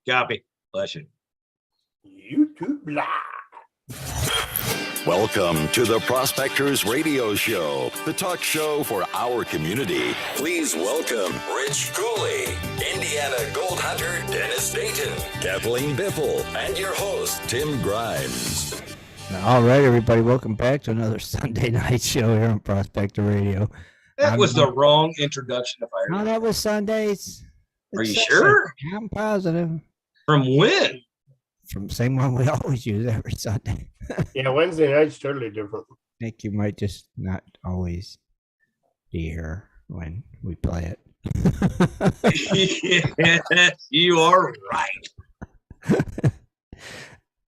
Copy. Bless you. YouTube Live. Welcome to the Prospectors Radio Show, the talk show for our community. Please welcome Rich Cooley, Indiana Gold Hunter Dennis Dayton, Kathleen Biffle, and your host, Tim Grimes. All right, everybody, welcome back to another Sunday night show here on Prospector Radio. That was the wrong introduction. If I No, that was Sundays. Are you sure? I'm positive. From when? From the same one we always use every Sunday. Yeah, Wednesday night's totally different. I think you might just not always be here when we play it. Yes, you are right.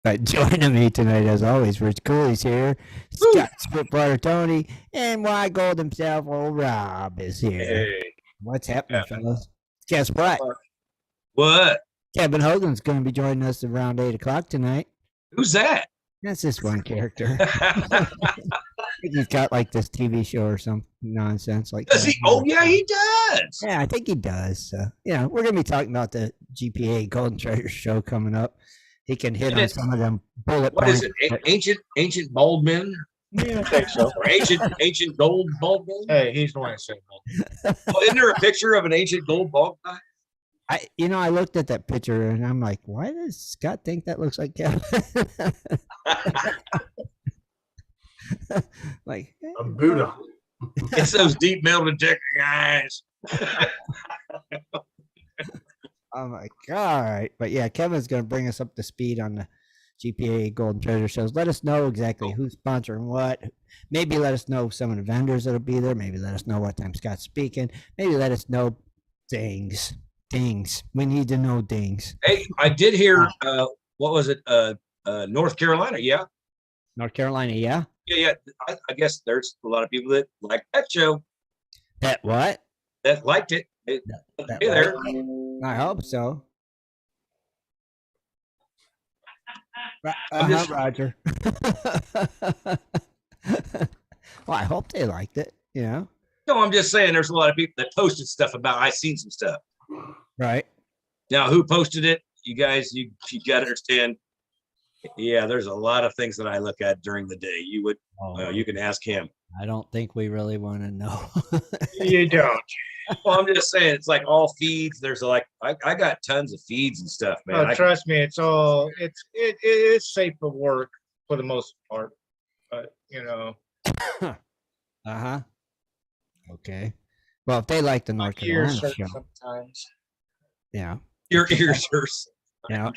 But joining me tonight, as always, Rich Cooley's here. Scott Spitwater Tony, and why Gold himself, old Rob, is here. Hey. What's happening, fellas? Guess what? What? Kevin Hogan's going to be joining us around 8 o'clock tonight. Who's that? That's just one character. He's got like this TV show or some nonsense like Does that. he? Oh, yeah, he does. Yeah, I think he does. Yeah, we're going to be talking about the GPA Golden Treasure show coming up. He can hit on some of them bullet What points. is it? Ancient bald men? Yeah, I think so. Or ancient gold bald men? Hey, he's the one that said that. Well, isn't there a picture of an ancient gold bald guy? I looked at that picture and I'm like, why does Scott think that looks like Kevin? Like A Buddha. It's those deep metal detector guys. I'm like, all right. But yeah, Kevin's going to bring us up to speed on the GPA Golden Treasure shows. Let us know exactly who's sponsoring what. Maybe let us know some of the vendors that'll be there. Maybe let us know what time Scott's speaking. Maybe let us know things. We need to know things. Hey, I did hear, what was it? North Carolina, yeah? North Carolina, yeah? Yeah. I guess there's a lot of people that like that show. That what? That liked it. Hey there. I hope so. Roger. Well, I hope they liked it, No, I'm just saying there's a lot of people that posted stuff about I seen some stuff. Right. Now, who posted it? You guys, you got to understand. Yeah, there's a lot of things that I look at during the day. You would, you can ask him. I don't think we really want to know. You don't. Well, I'm just saying, it's like all feeds. There's like, I got tons of feeds and stuff, man. Trust me, it is safe for work for the most part. But Uh-huh. Okay. Well, if they like the North Carolina show, sometimes. yeah. Your ears are.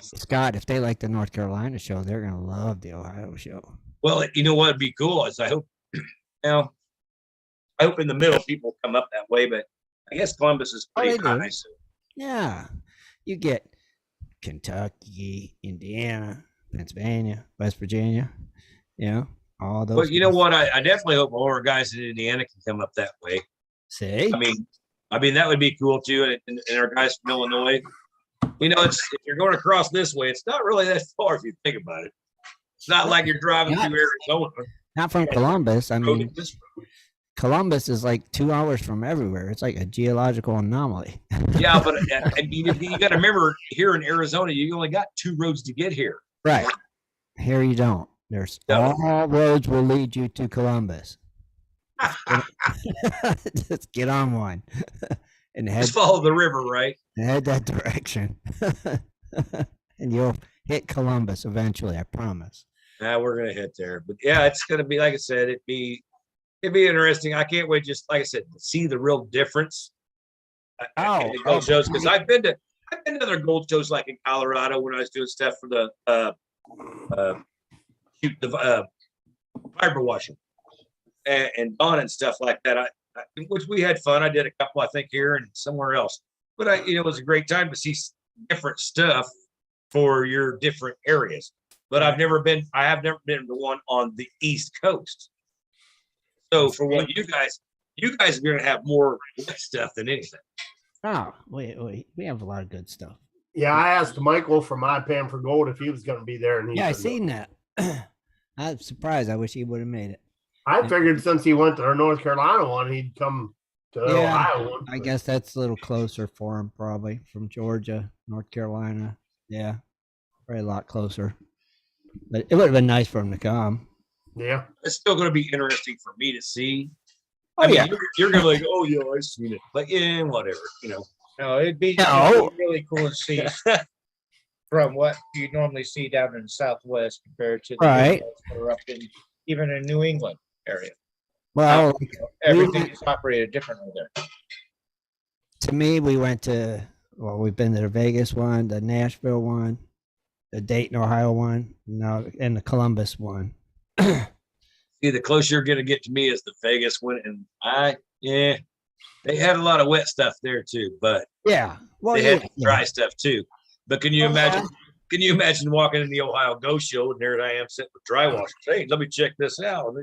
Scott, if they like the North Carolina show, they're gonna love the Ohio show. Well, you know what would be cool is I hope, I hope in the middle people come up that way, but I guess Columbus is pretty high. So. Yeah. You get Kentucky, Indiana, Pennsylvania, West Virginia, all those. But you know what? I definitely hope all our guys in Indiana can come up that way. See? I mean, that would be cool too. And our guys from Illinois, if you're going across this way, it's not really that far if you think about it. It's not like you're driving through Arizona. Not from Columbus. I mean, Columbus is like 2 hours from everywhere. It's like a geological anomaly. Yeah, but you got to remember, here in Arizona, you only got 2 roads to get here. Right. Here you don't. There's all roads will lead you to Columbus. Just get on one and just follow the river, right? Head that direction, and you'll hit Columbus eventually. I promise. We're gonna hit there, but yeah, it's gonna be like I said. It'd be interesting. I can't wait. Just like I said, to see the real difference. In the gold shows, because I've been to other gold shows like in Colorado when I was doing stuff for the fiber washing and Dawn and stuff like that. Which we had fun. I did a couple, I think, here and somewhere else. But it was a great time to see different stuff for your different areas. But I have never been to one on the East Coast. So for what you guys are going to have more wet stuff than anything. Oh, we have a lot of good stuff. Yeah, I asked Michael from My Pan for Gold if he was going to be there, and I seen that. I'm surprised. I wish he would have made it. I figured since he went to our North Carolina one, he'd come To the Yeah, Ohio one. I guess that's a little closer for him, probably from Georgia, North Carolina. Yeah, probably a lot closer. But it would have been nice for him to come. Yeah. It's still going to be interesting for me to see. Oh, I mean, yeah. you're going to like, oh yeah, I've seen it, but yeah, whatever, No, it'd be really cool to see from what you normally see down in the Southwest compared to the Right. Midwest or up in even in New England area. Well, Everything is operated differently there. to me, we've been to the Vegas one, the Nashville one, the Dayton, Ohio one, and the Columbus one. See, the closer you're going to get to me is the Vegas one, and they had a lot of wet stuff there too, but Yeah, well, they had dry stuff too. But can you imagine? yeah. Can you imagine walking in the Ohio Go Show and there I am sitting with dry washers? Hey, let me check this out. All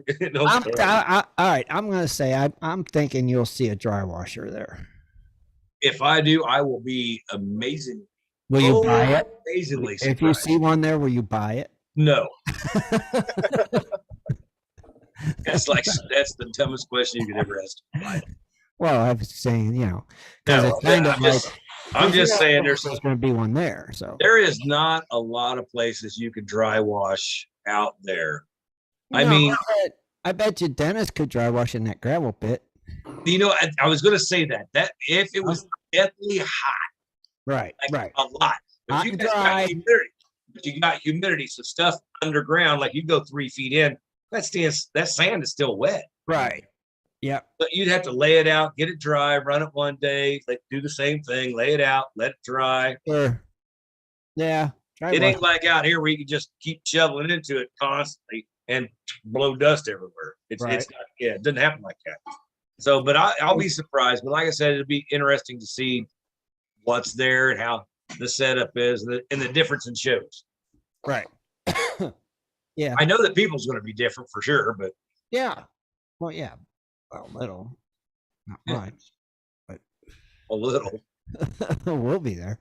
right, I'm gonna say I'm thinking you'll see a dry washer there. If I do, I will be amazing. Will you buy it? Amazingly If you surprised. see one there, will you buy it? No. That's the dumbest question you could ever ask. Well, I was saying, because No, it's kind of like I'm just saying there's going to be one there. So there is not a lot of places you can dry wash out there. I No, mean, I bet you Dennis could dry wash in that gravel pit. I was going to say that if it was deathly hot, Right, right. a lot. But Hot you and guys dry. got humidity. But you got humidity, so stuff underground, like you go 3 feet in, that sand is still wet. Right. Yep. But you'd have to lay it out, get it dry, run it one day, do the same thing, lay it out, let it dry. Sure. Yeah. It ain't like out here where you can just keep shoveling into it constantly and blow dust everywhere. It's not, it doesn't happen like that. So, but I'll be surprised. But like I said, it'll be interesting to see what's there and how the setup is and the difference in shows. Right. Yeah. I know that people's going to be different for sure, but Yeah. Well, yeah. A little. Not Yeah. much. But a little. we'll be there.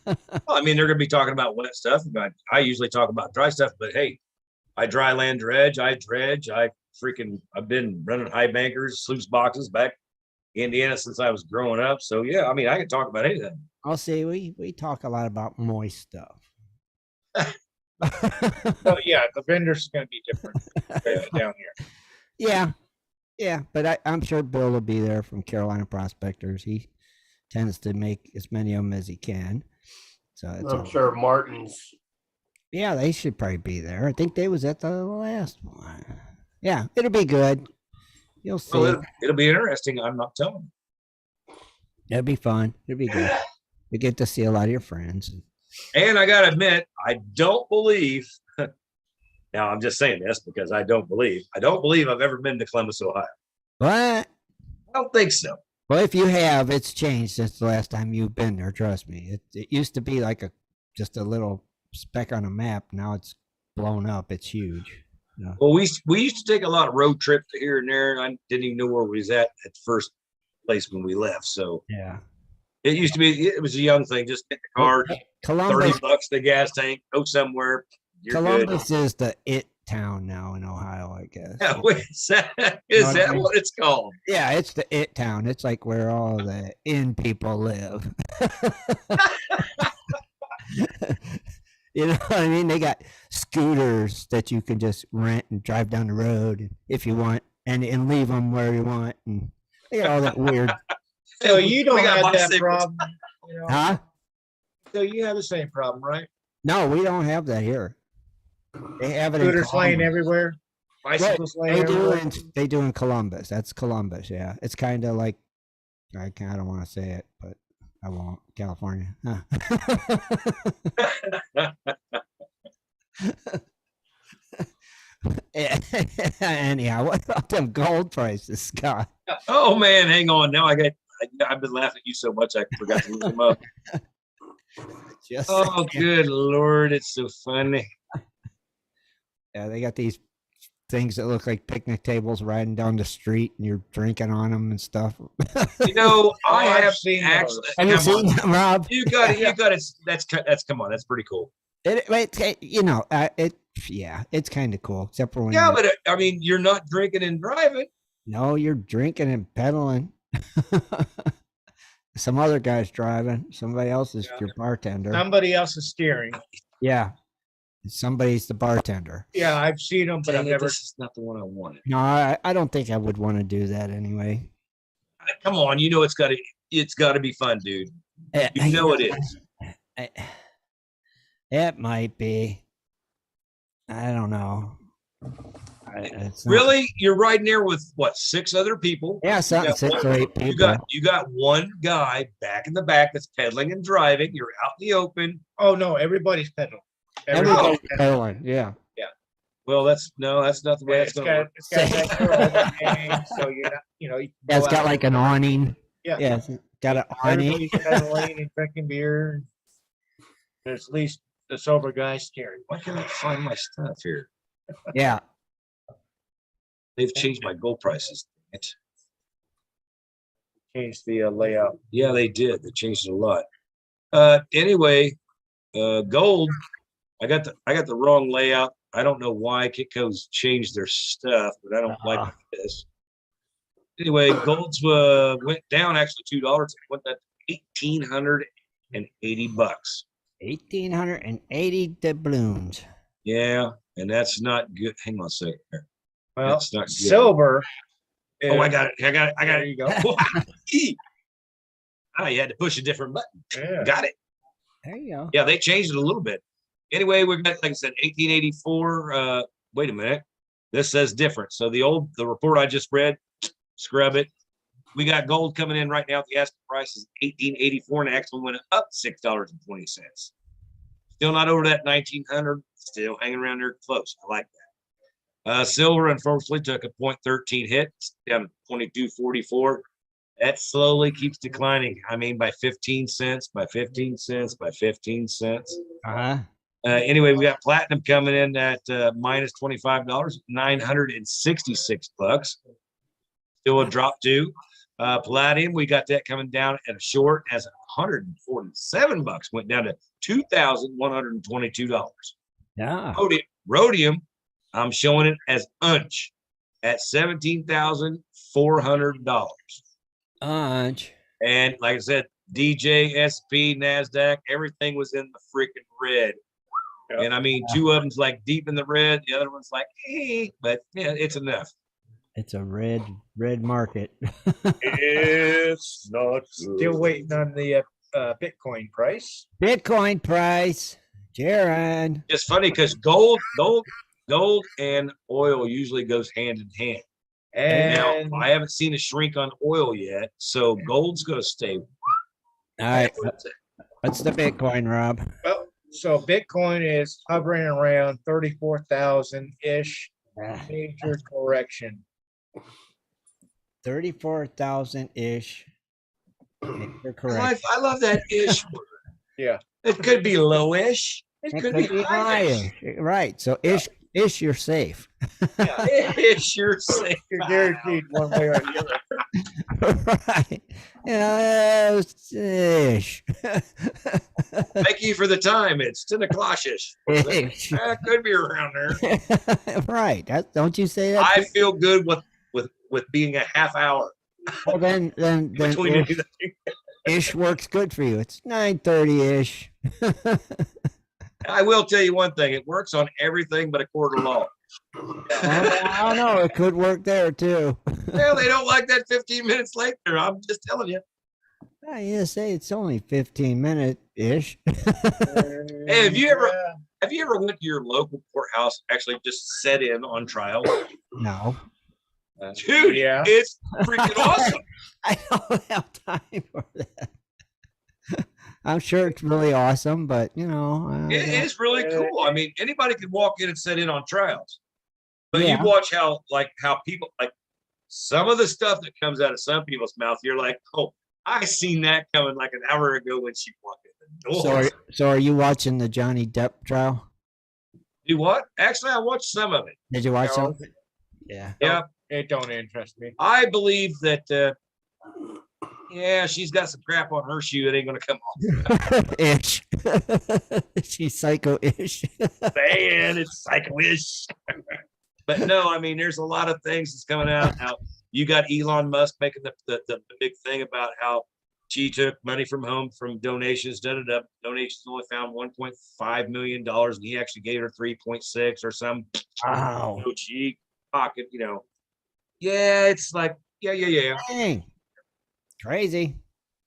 Well, I mean, they're going to be talking about wet stuff. But I usually talk about dry stuff. But hey, I dry land dredge. I dredge. I've been running high bankers, sluice boxes back in Indiana since I was growing up. So yeah, I mean, I can talk about anything. I'll say we talk a lot about moist stuff. So yeah, the vendors are going to be different down here. Yeah, but I'm sure Bill will be there from Carolina Prospectors. He tends to make as many of them as he can. So I'm sure Martin's. Yeah, they should probably be there. I think they was at the last one. Yeah, it'll be good. You'll see. Well, it'll be interesting. I'm not telling you. It'll be fun. It'll be good. You get to see a lot of your friends. And I got to admit, I don't believe. Now I'm just saying this because I don't believe I've ever been to Columbus, Ohio. What? I don't think so. Well, if you have, it's changed since the last time you've been there. Trust me. It used to be like just a little speck on a map. Now it's blown up. It's huge. Yeah. Well, we used to take a lot of road trips to here and there. And I didn't even know where we was at the first place when we left. So Yeah. it used to be. It was a young thing. Just get the car, Columbus, $30 the gas tank, go somewhere. You're Columbus good. is the town now in Ohio, I guess. Yeah, is that what it's called? Yeah, it's the town. It's like where all the people live. You know what I mean? They got scooters that you can just rent and drive down the road if you want, and leave them where you want, and they got all that weird. So you don't We got have that bicycles. problem, Huh? So you have the same problem, right? No, we don't have that here. They have it in Scooters laying Columbus. everywhere. Bicycles laying They do everywhere. they do in Columbus. That's Columbus. Yeah, it's kind of like I don't want to say it, but I won't. California. Huh. Anyhow, what about them gold prices, Scott? Oh man, hang on. Now I've been laughing at you so much I forgot to look them up. Just Oh, good Lord, it's so funny. yeah, they got these things that look like picnic tables riding down the street, and you're drinking on them and stuff. You know, I I've have seen actually. those. Have you Come on. seen them, Rob? You got it. That's come on. That's pretty cool. It's kind of cool, except for when Yeah, but I mean, you're not drinking and driving. no, you're drinking and pedaling. Some other guy's driving. Somebody else is Yeah. your bartender. Somebody else is steering. Yeah. Somebody's the bartender. Yeah, I've seen them, but Dang I've it, never. This is not the one I wanted. No, I don't think I would want to do that anyway. Come on, you know it's got to be fun, dude. You know it is. It might be. I don't know. It's not- Really, you're riding there with what, 6 other people? Yeah, something got 6 or 8 people. You got one guy back in the back that's pedaling and driving. You're out in the open. Oh no, everybody's pedaling. Everybody's pedaling. Yeah. Well, that's not the way it's going to work. It's got that door opening, so you're not, you Yeah, go it's got out like an awning. Yeah. Yeah, it's got an awning. everybody's pedaling and drinking beer. There's at least the sober guy steering. Why can't I find my stuff here? Yeah. They've changed my gold prices. Change the layout. Yeah, they did. They changed it a lot. Anyway, gold. I got the wrong layout. I don't know why Kitco's changed their stuff, but I don't like this. Anyway, gold's went down actually $2. It went up to $1,880. $1,880 doubloons. Yeah, and that's not good. Hang on a second here. Well, That's not good. silver. Oh, I got it. I got There it. you go. Oh, you had to push a different button. Yeah. Got it. There you go. Yeah, they changed it a little bit. Anyway, we've got, like I said, 1884. Wait a minute. This says different. So the report I just read, scrub it. We got gold coming in right now. The asking price is 1884, and the next one went up $6.20. Still not over that 1900. Still hanging around there close. I like that. Silver, unfortunately, took a 0.13 hit down to 22.44. That slowly keeps declining. I mean, by 15 cents, by 15 cents, by 15 cents. Uh-huh. Anyway, we got platinum coming in at minus $25, $966. Still a drop too. Palladium, we got that coming down at a short as $147. Went down to $2,122. Yeah. Rhodium, I'm showing it as unch at $17,400. And like I said, DJ, SP, NASDAQ, everything was in the freaking red. Yep. And I mean, 2 of them's like deep in the red. The other one's like, but yeah, it's enough. It's a red market. It's not still waiting on the Bitcoin price. Bitcoin price. Jaron. It's funny because gold and oil usually goes hand in hand. And now I haven't seen a shrink on oil yet, so gold's going to stay. All right. What's the Bitcoin, Rob? Well, so Bitcoin is hovering around 34,000 ish. Major correction. 34,000 ish. You're correct. I love that ish word. Yeah. It could be lowish. It could be higher. Right. So ish, you're safe. Yeah, ish, you're safe. You're guaranteed one way or the other. Right. Yeah, ish. Thank you for the time. It's 10 o'clock-ish. Ish. That could be around there. Right. Don't you say that? I feel good with being a half hour. Well, then Between ish, ish works good for you. It's 9:30 ish. I will tell you one thing. It works on everything but a court of law. I don't know. It could work there too. Well, they don't like that 15 minutes later. I'm just telling you. I say it's only 15 minute ish. Hey, have you ever went to your local courthouse, actually just set in on trial? No. Dude, Yeah. it's freaking awesome. I don't have time for that. I'm sure it's really awesome, but It is really cool. I mean, anybody can walk in and sit in on trials. But Yeah. you watch how people, like some of the stuff that comes out of some people's mouth, you're like, oh, I seen that coming like an hour ago when she walked in the door. So are you watching the Johnny Depp trial? You what? Actually, I watched some of it. Did you watch No. some of it? Yeah. Yeah. It don't interest me. I believe that, she's got some crap on her shoe that ain't going to come off. Ish. She's psycho-ish. Man, it's psycho-ish. But no, I mean, there's a lot of things that's coming out. Now, You got Elon Musk making the big thing about how she took money from home from donations, donations only found $1.5 million, and he actually gave her 3.6 or some Wow. cheap pocket, Yeah, it's like, yeah. Dang. Crazy.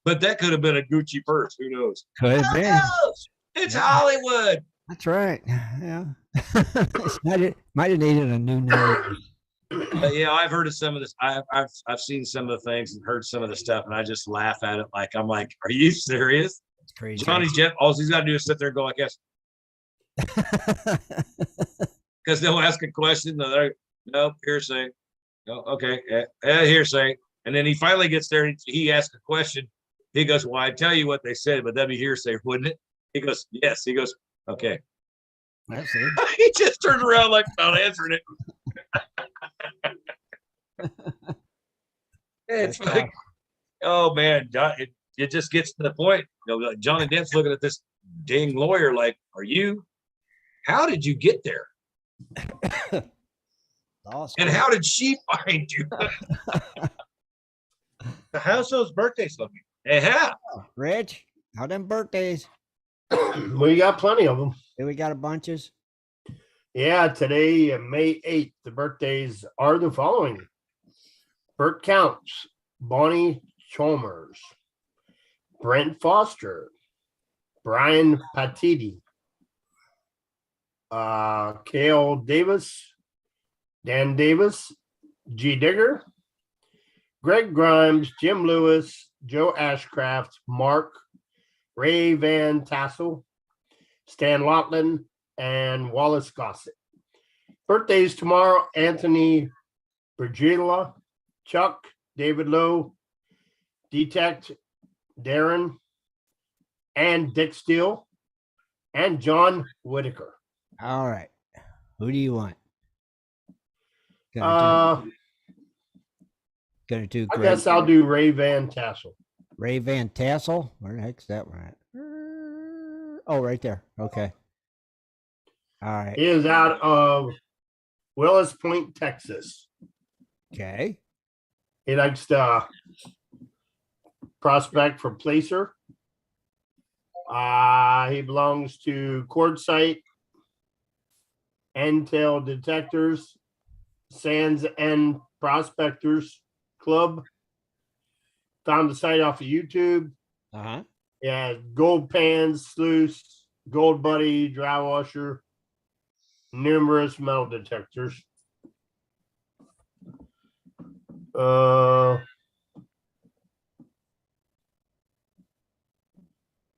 But that could have been a Gucci purse. Who knows? Could have Who been. knows? It's Yeah. Hollywood. That's right. Yeah. might have needed a new nose. But yeah, I've heard of some of this. I've seen some of the things and heard some of the stuff, and I just laugh at it. Like, I'm like, are you serious? It's crazy. Johnny Jet, all he's got to do is sit there and go like this, because they'll ask a question. Nope, hearsay. No, okay, hearsay. And then he finally gets there. And he asks a question. He goes, "Well, I'd tell you what they said, but that'd be hearsay, wouldn't it?" He goes, "Yes." He goes, "Okay." That's it. He just turned around like not answering it. It's That's like, oh man, it just gets to the point. Like Johnny Depp's looking at this dang lawyer like, how did you get there? Awesome. And how did she find you? How's those birthdays looking? Yeah. Rich, how them birthdays? We got plenty of them. Do we got a bunches? Yeah, today, May 8th, the birthdays are the following. Bert Counts, Bonnie Chalmers, Brent Foster, Brian Patiti, Cale Davis, Dan Davis, G. Digger, Greg Grimes, Jim Lewis, Joe Ashcraft, Mark, Ray Van Tassel, Stan Lotlin, and Wallace Gossett. Birthdays tomorrow: Anthony Brigila, Chuck, David Lowe, Detect, Darren, and Dick Steele, and John Whitaker. All right. Who do you want? Gonna do I guess I'll do Ray Van Tassel. Ray Van Tassel. Where the heck's that one at? Oh, right there. Okay. All right. He is out of Willis Point, Texas. Okay. He likes to prospect for placer. He belongs to Quartzsite, Intel Detectors, Sands and Prospectors Club. Found the site off of YouTube. Uh-huh. Yeah, gold pans, sluice, gold buddy, dry washer, numerous metal detectors.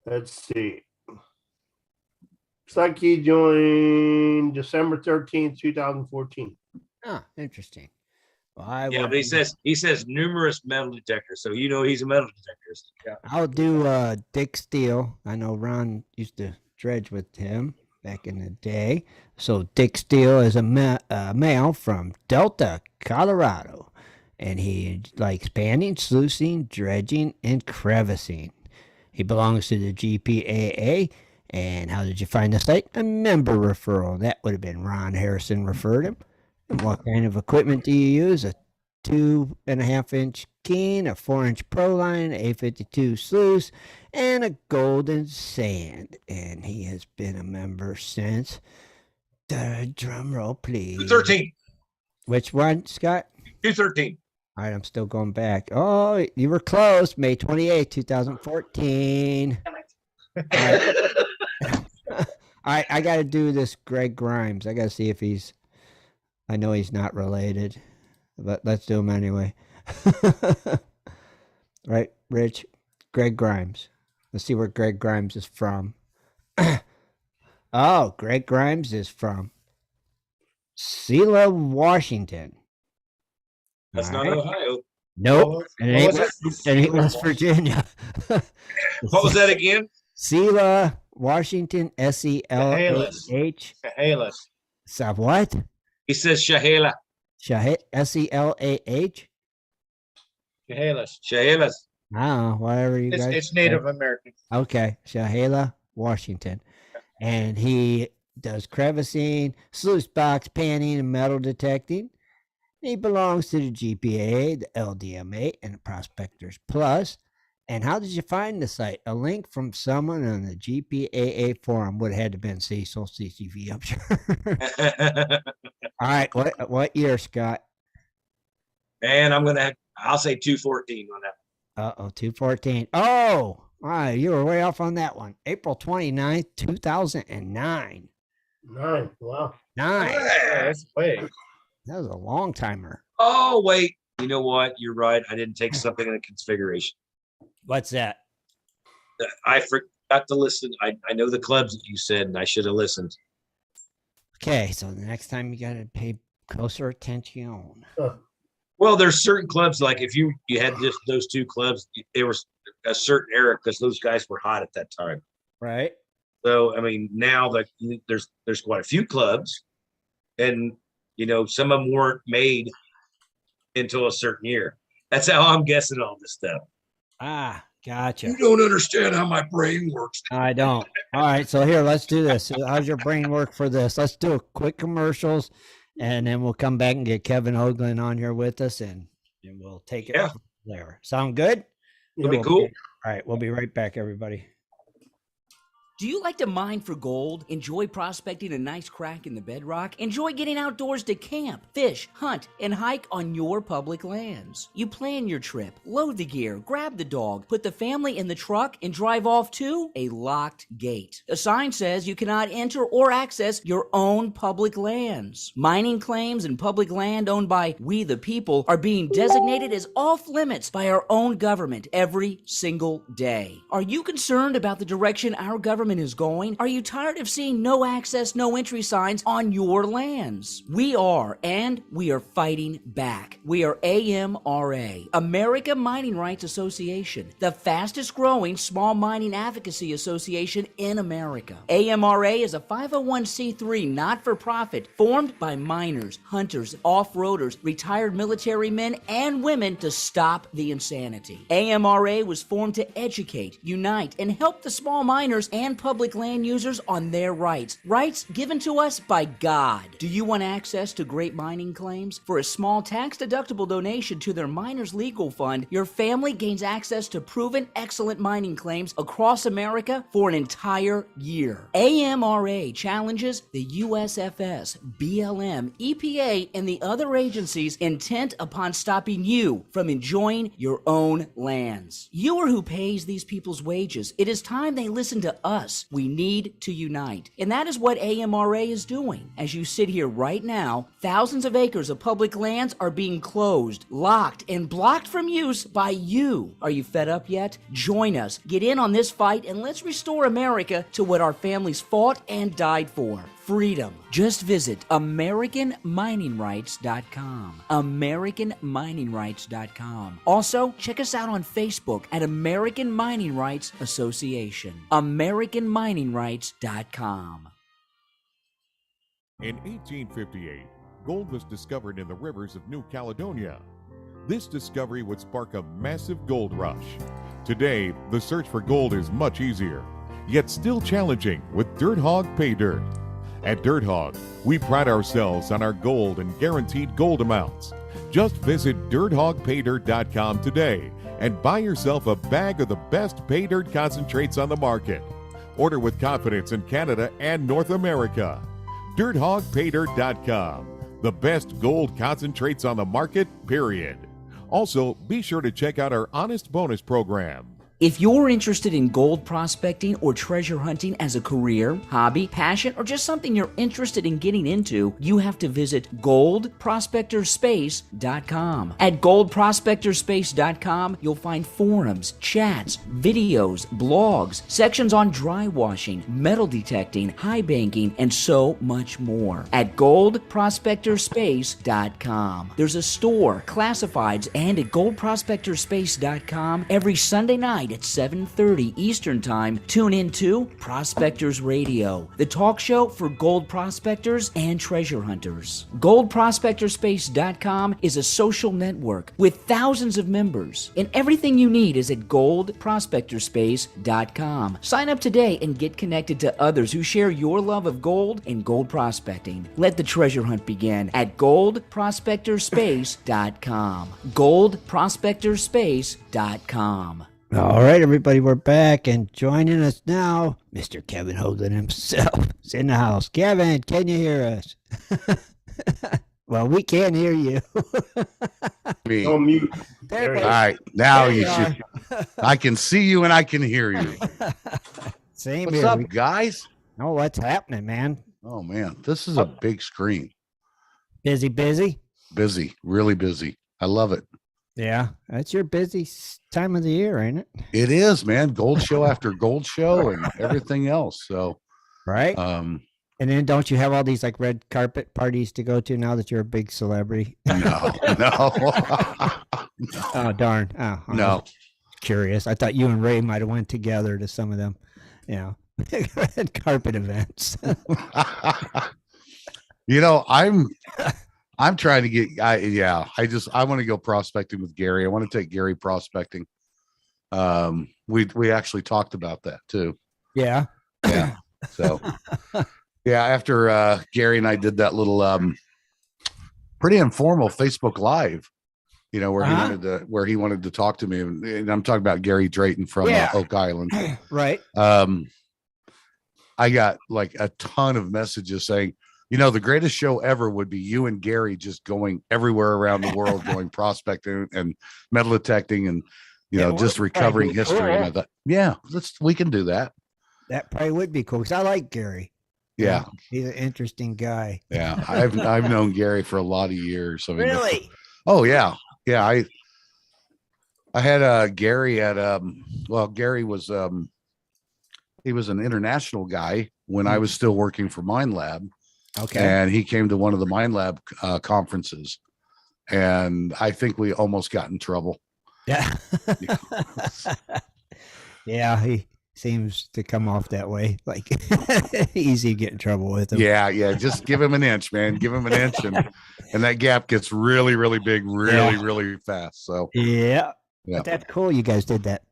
Let's see. Looks like he joined December 13th, 2014. Ah, interesting. Well, Yeah, but he says numerous metal detectors, so he's a metal detector. Yeah. I'll do Dick Steele. I know Ron used to dredge with him back in the day. So Dick Steele is a male from Delta, Colorado, and he likes panning, sluicing, dredging, and crevicing. He belongs to the GPAA. And how did you find the site? A member referral. That would have been Ron Harrison referred him. And what kind of equipment do you use? A 2.5-inch Keen, a 4-inch Proline, A52 sluice, and a golden sand. And he has been a member since. Drum roll, please. 213. Which one, Scott? 213. All right, I'm still going back. Oh, you were close. May 28, 2014. All right, I got to do this Greg Grimes. I got to see if I know he's not related, but let's do him anyway. Right, Rich? Greg Grimes. Let's see where Greg Grimes is from. Oh, Greg Grimes is from Selah, Washington. That's All not right. Ohio. Nope. It What ain't West Virginia. What was that again? Selah, Washington, S-E-L-A-H. Chehalis. So what? He says Shahela. S-E-L-A-H? Chehalis. Shahelas. Oh, whatever you guys. It's Native American. Okay, Shahela, Washington. And he does crevicing, sluice box panning, and metal detecting. He belongs to the GPA, the LDMA, and the Prospectors Plus. And how did you find the site? A link from someone on the GPAA forum would have had to been Cecil CCV, I'm sure. All right, what year, Scott? And I'll say 214 on that. 214. Oh, wow, you were way off on that one. April 29th, 2009. 9. Wow. 9. Yeah, that's way. That was a long timer. Oh, wait. You know what? You're right. I didn't take something into configuration. What's that? I forgot to listen. I know the clubs that you said, and I should have listened. Okay, so the next time you got to pay closer attention. Well, there's certain clubs, like if you had just those two clubs, they were a certain era because those guys were hot at that time. Right. So, I mean, now that there's quite a few clubs, and some of them weren't made until a certain year. That's how I'm guessing all this stuff. Ah, gotcha. You don't understand how my brain works. I don't. All right, so here, let's do this. How's your brain work for this? Let's do a quick commercials, and then we'll come back and get Kevin Hoagland on here with us, and we'll take it from there. Sound good? It'll be cool. All right, we'll be right back, everybody. Do you like to mine for gold? Enjoy prospecting a nice crack in the bedrock? Enjoy getting outdoors to camp, fish, hunt, and hike on your public lands? You plan your trip, load the gear, grab the dog, put the family in the truck, and drive off to a locked gate. A sign says you cannot enter or access your own public lands. Mining claims and public land owned by we the people are being designated as off limits by our own government every single day. Are you concerned about the direction our government is going? Are you tired of seeing no access, no entry signs on your lands? We are, and we are fighting back. We are AMRA, America Mining Rights Association, the fastest growing small mining advocacy association in America. AMRA is a 501c3 not-for-profit formed by miners, hunters, off-roaders, retired military men and women to stop the insanity. AMRA was formed to educate, unite, and help the small miners and public land users on their rights given to us by God. Do you want access to great mining claims? For a small tax-deductible donation to their miners' legal fund, your family gains access to proven excellent mining claims across America for an entire year. AMRA challenges the USFS, BLM, EPA, and the other agencies intent upon stopping you from enjoying your own lands. You are who pays these people's wages. It is time they listen to us. We need to unite. And that is what AMRA is doing. As you sit here right now, thousands of acres of public lands are being closed, locked, and blocked from use by you. Are you fed up yet? Join us. Get in on this fight and let's restore America to what our families fought and died for. Freedom. Just visit AmericanMiningRights.com. AmericanMiningRights.com. Also, check us out on Facebook at American Mining Rights Association. AmericanMiningRights.com. In 1858, gold was discovered in the rivers of New Caledonia. This discovery would spark a massive gold rush. Today, the search for gold is much easier, yet still challenging with Dirt Hog Pay Dirt. At Dirt Hog, we pride ourselves on our gold and guaranteed gold amounts. Just visit DirtHogPayDirt.com today and buy yourself a bag of the best pay dirt concentrates on the market. Order with confidence in Canada and North America. DirtHogPayDirt.com, the best gold concentrates on the market, period. Also, be sure to check out our Honest Bonus program. If you're interested in gold prospecting or treasure hunting as a career, hobby, passion, or just something you're interested in getting into, you have to visit goldprospectorspace.com. At goldprospectorspace.com, you'll find forums, chats, videos, blogs, sections on dry washing, metal detecting, high banking, and so much more. At goldprospectorspace.com. There's a store, classifieds, and at goldprospectorspace.com every Sunday night tonight at 7:30 Eastern Time, tune in to Prospectors Radio, the talk show for gold prospectors and treasure hunters. GoldProspectorspace.com is a social network with thousands of members, and everything you need is at GoldProspectorspace.com. Sign up today and get connected to others who share your love of gold and gold prospecting. Let the treasure hunt begin at GoldProspectorspace.com. GoldProspectorspace.com. All right, everybody, we're back, and joining us now, Mr. Kevin Hoagland himself is in the house. Kevin, can you hear us? Well, we can't hear you. Me. On mute. There we All right, now There you you should. I can see you and I can hear you. Same What's here. up, We guys? know what's happening, man. Oh man, this is a big screen. Busy. Busy, really busy. I love it. Yeah, that's your busy time of the year, ain't it? It is, man. Gold show after gold show and everything else. So, Right. um, And then don't you have all these like red carpet parties to go to now that you're a big celebrity? no. Oh, darn. Oh, I No. was curious. I thought you and Ray might have went together to some of them, red carpet events. I'm trying to get. I want to go prospecting with Gary. I want to take Gary prospecting. We actually talked about that too. Yeah. Yeah. So, yeah, after Gary and I did that little pretty informal Facebook Live, where he wanted to talk to me, and I'm talking about Gary Drayton from Oak Island. Right. I got like a ton of messages saying, the greatest show ever would be you and Gary just going everywhere around the world, going prospecting and metal detecting and, just recovering history. And I thought, we can do that. That probably would be cool because I like Gary. Yeah. He's an interesting guy. Yeah. I've known Gary for a lot of years. I mean, Really? Oh yeah. Yeah. I had Gary at Gary was he was an international guy when I was still working for Mine Lab. Okay. And he came to one of the Mine Lab conferences, and I think we almost got in trouble. Yeah. Yeah, he seems to come off that way. Like easy to get in trouble with him. Yeah. Just give him an inch, man. Give him an inch, and that gap gets really, really big, really fast. So Yeah. Yeah. But that's cool. You guys did that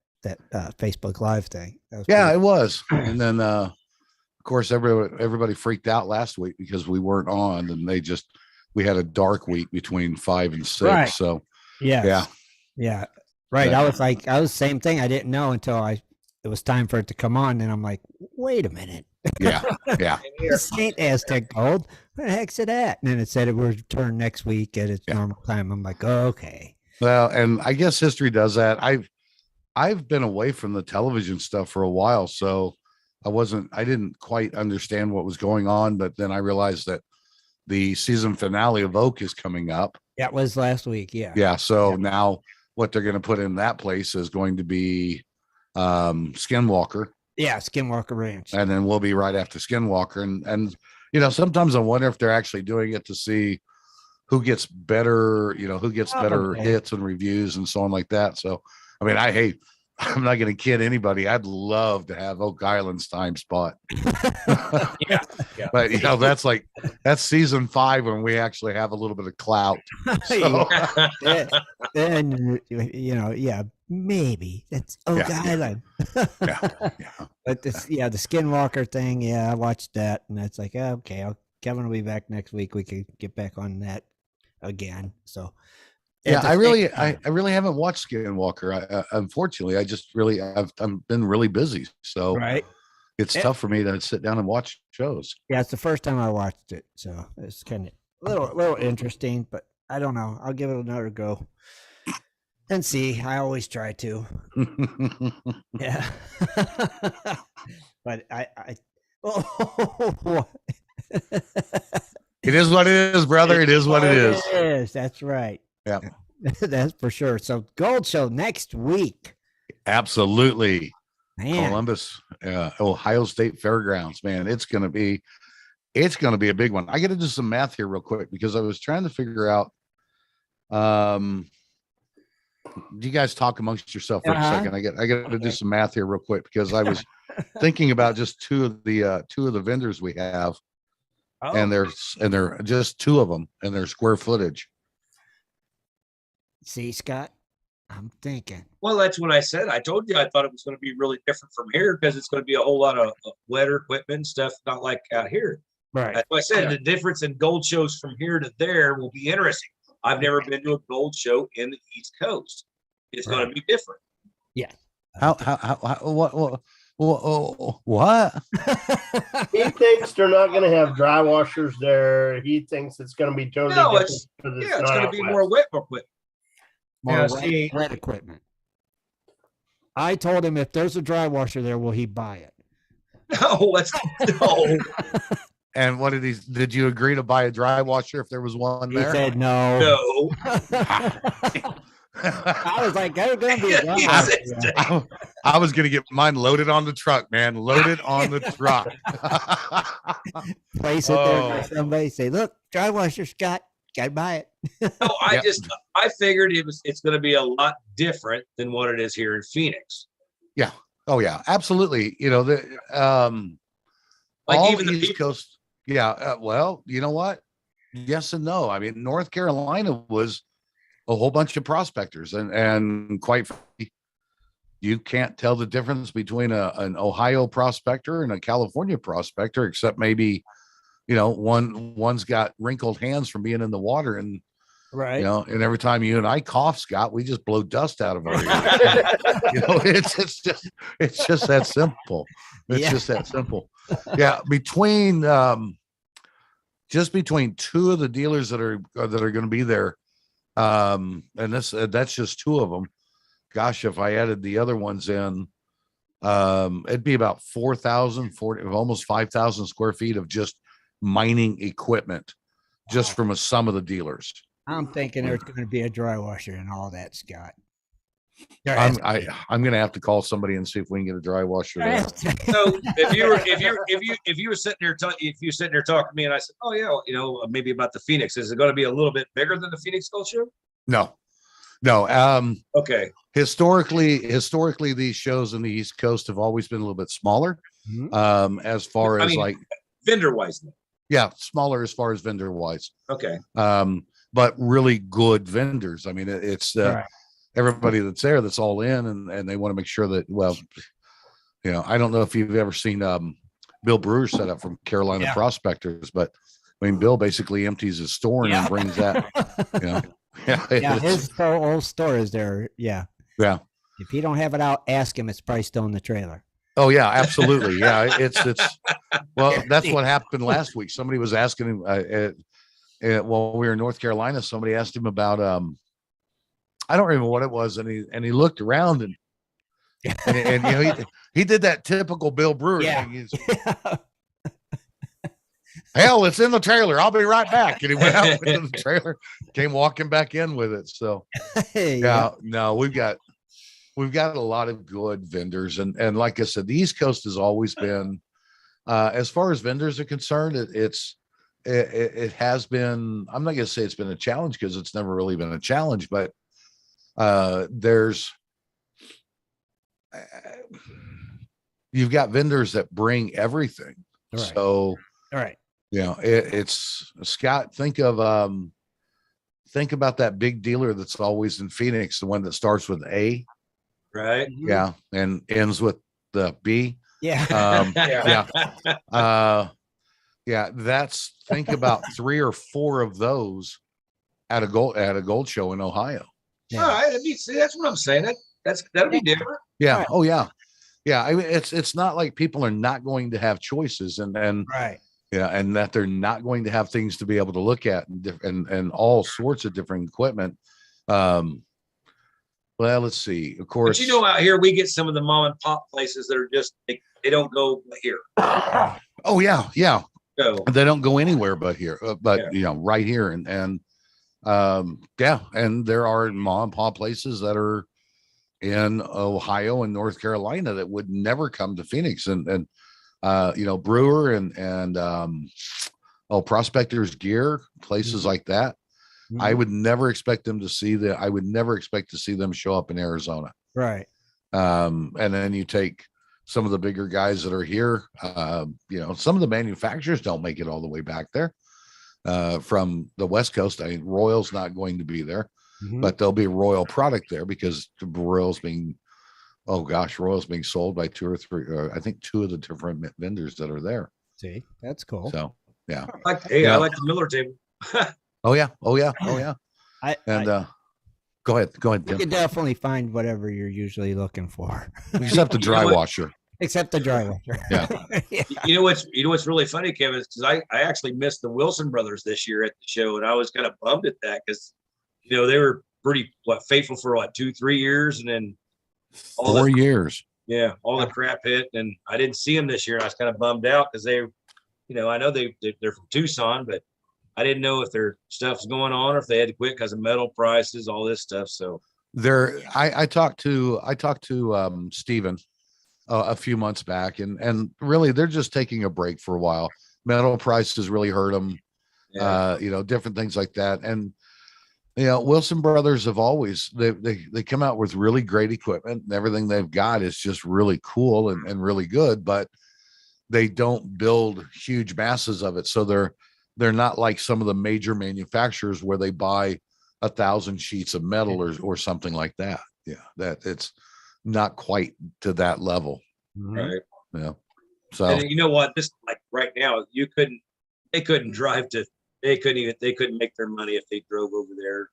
Facebook Live thing. That was yeah, pretty- it was. And then of course everybody freaked out last week because we weren't on, and we had a dark week between 5 and 6. Right. So Yeah. Right. Yeah. I was same thing. I didn't know until it was time for it to come on. And I'm like, wait a minute. yeah. This ain't Aztec Gold. What the heck's it at? And then it said it would return next week at its normal time. I'm like, okay. Well, and I guess history does that. I've been away from the television stuff for a while, so I didn't quite understand what was going on, but then I realized that the season finale of Oak is coming up. That was last week. Yeah. Yeah. So now what they're going to put in that place is going to be Skinwalker. Yeah. Skinwalker Ranch. And then we'll be right after Skinwalker. And sometimes I wonder if they're actually doing it to see who gets better, Probably. hits and reviews and so on like that. So, I mean, I'm not going to kid anybody. I'd love to have Oak Island's time spot. Yeah. But that's season 5 when we actually have a little bit of clout. So, Then, maybe that's Oak Yeah. Island. yeah. But the Skinwalker thing, yeah, I watched that, and it's like, okay, Kevin will be back next week. We could get back on that again. So, Yeah, at the I really same- haven't watched Skinwalker. Unfortunately, I've been really busy, so right. it's Yeah. tough for me to sit down and watch shows. Yeah, it's the first time I watched it, so it's kind of a little interesting, but I don't know. I'll give it another go and see. I always try to. Yeah. But It is what it is, brother. It is what it is. It is. That's right. Yeah. That's for sure. So Gold Show next week. Absolutely. Man. Columbus, Ohio State Fairgrounds, man. It's gonna be a big one. I got to do some math here real quick because I was trying to figure out you guys talk amongst yourself for a Uh-huh. second. I got to do Okay. some math here real quick because I was thinking about just two of the vendors we have, and they're just two of them and their square footage. See, Scott, I'm thinking. Well, that's what I said. I told you I thought it was going to be really different from here because it's going to be a whole lot of wetter equipment and stuff, not like out here. Right. That's why I said the difference in gold shows from here to there will be interesting. I've never been to a gold show in the East Coast. It's going to be different. Yeah. How what? He thinks they're not going to have dry washers there. He thinks it's going to be totally No, different. it's 'cause it's not going to out be west. more wet equipment. More Now, wet, see- wet equipment. I told him if there's a dry washer there, will he buy it? No, that's no. And what did you agree to buy a dry washer if there was one He there? said no. No. I was like, there's gonna be a dry He washer said there. I was gonna get mine loaded on the truck, man. Loaded on the truck. Place it there Oh. for somebody. Say, look, dry washer, Scott. Gotta buy it. No, I Yep. I figured it's going to be a lot different than what it is here in Phoenix. Oh yeah, absolutely. You know, Like all even the East people, Coast. Yeah. Well, you know what? Yes and no. I mean, North Carolina was a whole bunch of prospectors, and quite frankly, you can't tell the difference between an Ohio prospector and a California prospector, except maybe, you know, one's got wrinkled hands from being in the water, and Right. you know, and every time you and I cough, Scott, we just blow dust out of our ears. You know, it's just that simple. It's Yeah. just that simple. Yeah, between just between two of the dealers that are going to be there, and that's just two of them. Gosh, if I added the other ones in, it'd be about 4,040, almost 5,000 square feet of just mining equipment, just from some of the dealers. I'm thinking there's going to be a dry washer and all that, Scott. There I'm has to be. I'm gonna have to call somebody and see if we can get a dry washer There there. has to be. so if you were sitting there if you sitting there talking to me and I said, oh yeah, you know, maybe about the Phoenix, is it going to be a little bit bigger than the Phoenix Gold Show? No. Okay. Historically, these shows in the East Coast have always been a little bit smaller. Mhm. As far I as mean, like, vendor wise. yeah, smaller as far as vendor wise. Okay. But really good vendors. I mean, it's Right. everybody that's there that's all in, and they want to make sure that, well, you know, I don't know if you've ever seen Bill Brewer set up from Carolina Yeah. Prospectors, but I mean, Bill basically empties his store Yeah. and brings that, you know. Yeah, Yeah, it's- his whole store is there. Yeah. yeah. If you don't have it out, ask him. It's probably still in the trailer. Oh yeah, absolutely. Yeah, it's well, that's what happened last week. Somebody was asking him while we were in North Carolina. Somebody asked him about I don't remember what it was, and he looked around and you know, he did that typical Bill Brewer Yeah. thing. He's, hell, it's in the trailer. I'll be right back. And he went out into the trailer, came walking back in with it. So Hey, yeah, no, we've got a lot of good vendors, and like I said, the East Coast has always been, as far as vendors are concerned, it has been. I'm not going to say it's been a challenge because it's never really been a challenge, but you've got vendors that bring everything. Right. So All right. you know, it's Scott. Think about that big dealer that's always in Phoenix, the one that starts with A. Right. Yeah, and ends with the B. Yeah. Yeah. That's think about 3 or 4 of those at a gold show in Ohio. Yeah. All right. See, that's what I'm saying. That'll be different. Yeah. Right. Oh yeah. Yeah. I mean, it's not like people are not going to have choices, and Right. yeah, and that they're not going to have things to be able to look at, and all sorts of different equipment. Well, let's see. Of course, But you know, out here we get some of the mom and pop places that are just they don't go here. oh yeah, yeah. So They don't go anywhere but here, but Yeah. you know, right here, and yeah, and there are mom and pop places that are in Ohio and North Carolina that would never come to Phoenix, and you know, Brewer and Prospectors Gear, places like that. I Mhm. would never expect them to see that. I would never expect to see them show up in Arizona. Right. And then you take some of the bigger guys that are here. Some of the manufacturers don't make it all the way back there from the West Coast. I mean, Royal's not going to be there, Mhm. but there'll be Royal product there because Royal's being sold by two or three, I think two of the different vendors that are there. See, that's cool. So, yeah. I Yeah. like the Miller table. Oh yeah. I, And I go ahead, you Tim. can definitely find whatever you're usually looking for, Except the dry You know what? washer. except the dry washer. Yeah. Yeah. You know what's really funny, Kevin, is because I actually missed the Wilson brothers this year at the show, and I was kind of bummed at that because they were pretty faithful for 2-3 years, and then all 4 the years. all the crap hit, and I didn't see them this year. And I was kind of bummed out because they, I know they're from Tucson, but I didn't know if their stuff's going on or if they had to quit because of metal prices, all this stuff. So I talked to Steven a few months back, and really they're just taking a break for a while. Metal prices really hurt them. Different things like that. And Wilson Brothers have always they come out with really great equipment, and everything they've got is just really cool and really good, but they don't build huge masses of it. So they're not like some of the major manufacturers where they buy 1,000 sheets of metal or something like that. Yeah, that it's not quite to that level. Mhm. right. Yeah. So And you know what? This like right now, they couldn't drive to. They couldn't make their money if they drove over there.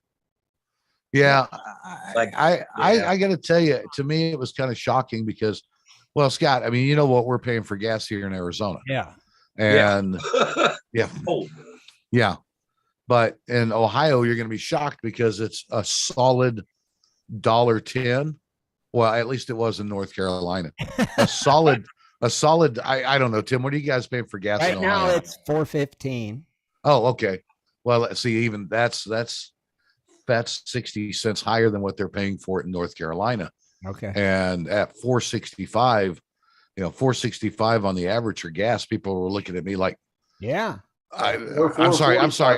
yeah, Like, I got to tell you, to me, it was kind of shocking because, well, Scott, I mean, you know what we're paying for gas here in Arizona, Yeah. and yeah, Oh, yeah, but in Ohio, you're going to be shocked because it's a solid $1.10. Well, at least it was in North Carolina. A solid. I don't know, Tim. What are you guys paying for gas Right in now Ohio? it's $4.15. Oh, okay. Well, let's see, even that's 60 cents higher than what they're paying for it in North Carolina. Okay. And at 465, 465 on the average for gas, people were looking at me like, Yeah. I'm sorry.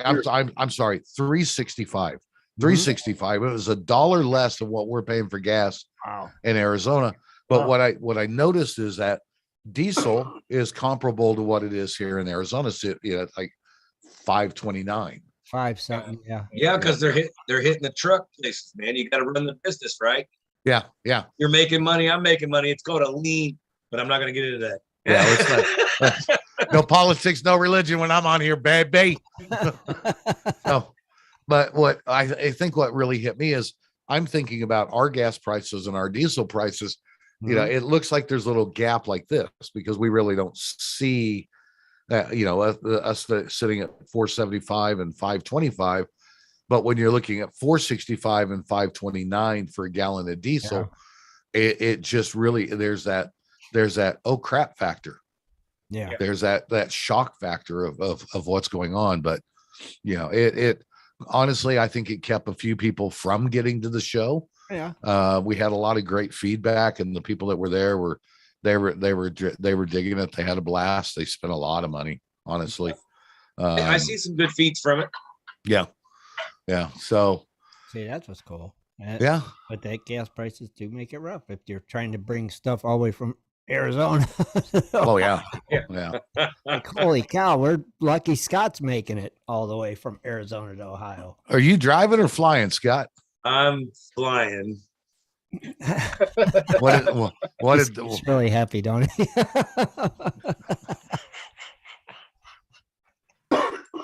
365. 365. It was $1 less than what we're paying for gas Wow. in Arizona. But Wow. what I noticed is that diesel is comparable to what it is here in Arizona. So, it's like 529. 5 something. Yeah. yeah, because they're hitting the truck places, man. You got to run the business, right? Yeah. You're making money. I'm making money. It's called a lean, but I'm not going to get into that. Yeah, it's no politics, no religion when I'm on here, baby. No, but what I think what really hit me is I'm thinking about our gas prices and our diesel prices. Mhm. It looks like there's a little gap like this because we really don't see that, us sitting at 475 and 525. But when you're looking at 465 and 529 for a gallon of diesel, it just really there's that oh crap factor. Yeah. There's that shock factor of what's going on. But it honestly, I think it kept a few people from getting to the show. Yeah. We had a lot of great feedback, and the people that were there were digging it. They had a blast. They spent a lot of money, honestly. I see some good feeds from it. Yeah. So See, that's what's cool. yeah. But that gas prices do make it rough if you're trying to bring stuff all the way from Arizona. Oh yeah. Like, holy cow, we're lucky Scott's making it all the way from Arizona to Ohio. Are you driving or flying, Scott? I'm flying. What He's, did he's really happy, don't he?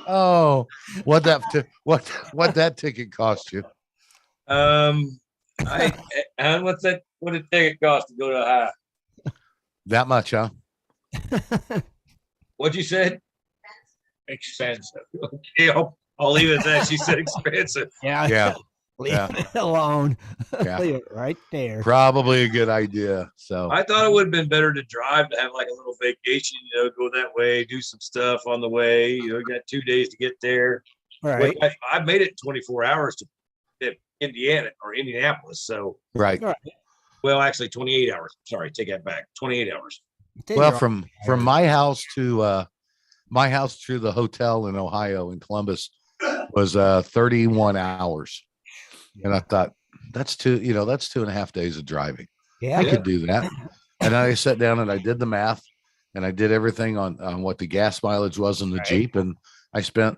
oh what that ticket cost you? And what did the ticket cost to go to Ohio? That much, huh? What'd you say? Expensive. Okay, I'll leave it at that. She said expensive. Yeah. Leave Yeah. it alone. Yeah. Leave it right there. Probably a good idea. So I thought it would have been better to drive, to have like a little vacation, go that way, do some stuff on the way. You got 2 days to get there. Right. I made it 24 hours to Indiana or Indianapolis. So, right. well, actually 28 hours. Sorry, take that back. 28 hours. Well, from my house to the hotel in Ohio in Columbus was 31 hours. And I thought, that's 2.5 days of driving. Yeah. I could do that. And I sat down and I did the math and I did everything on what the gas mileage was in the Jeep. And I spent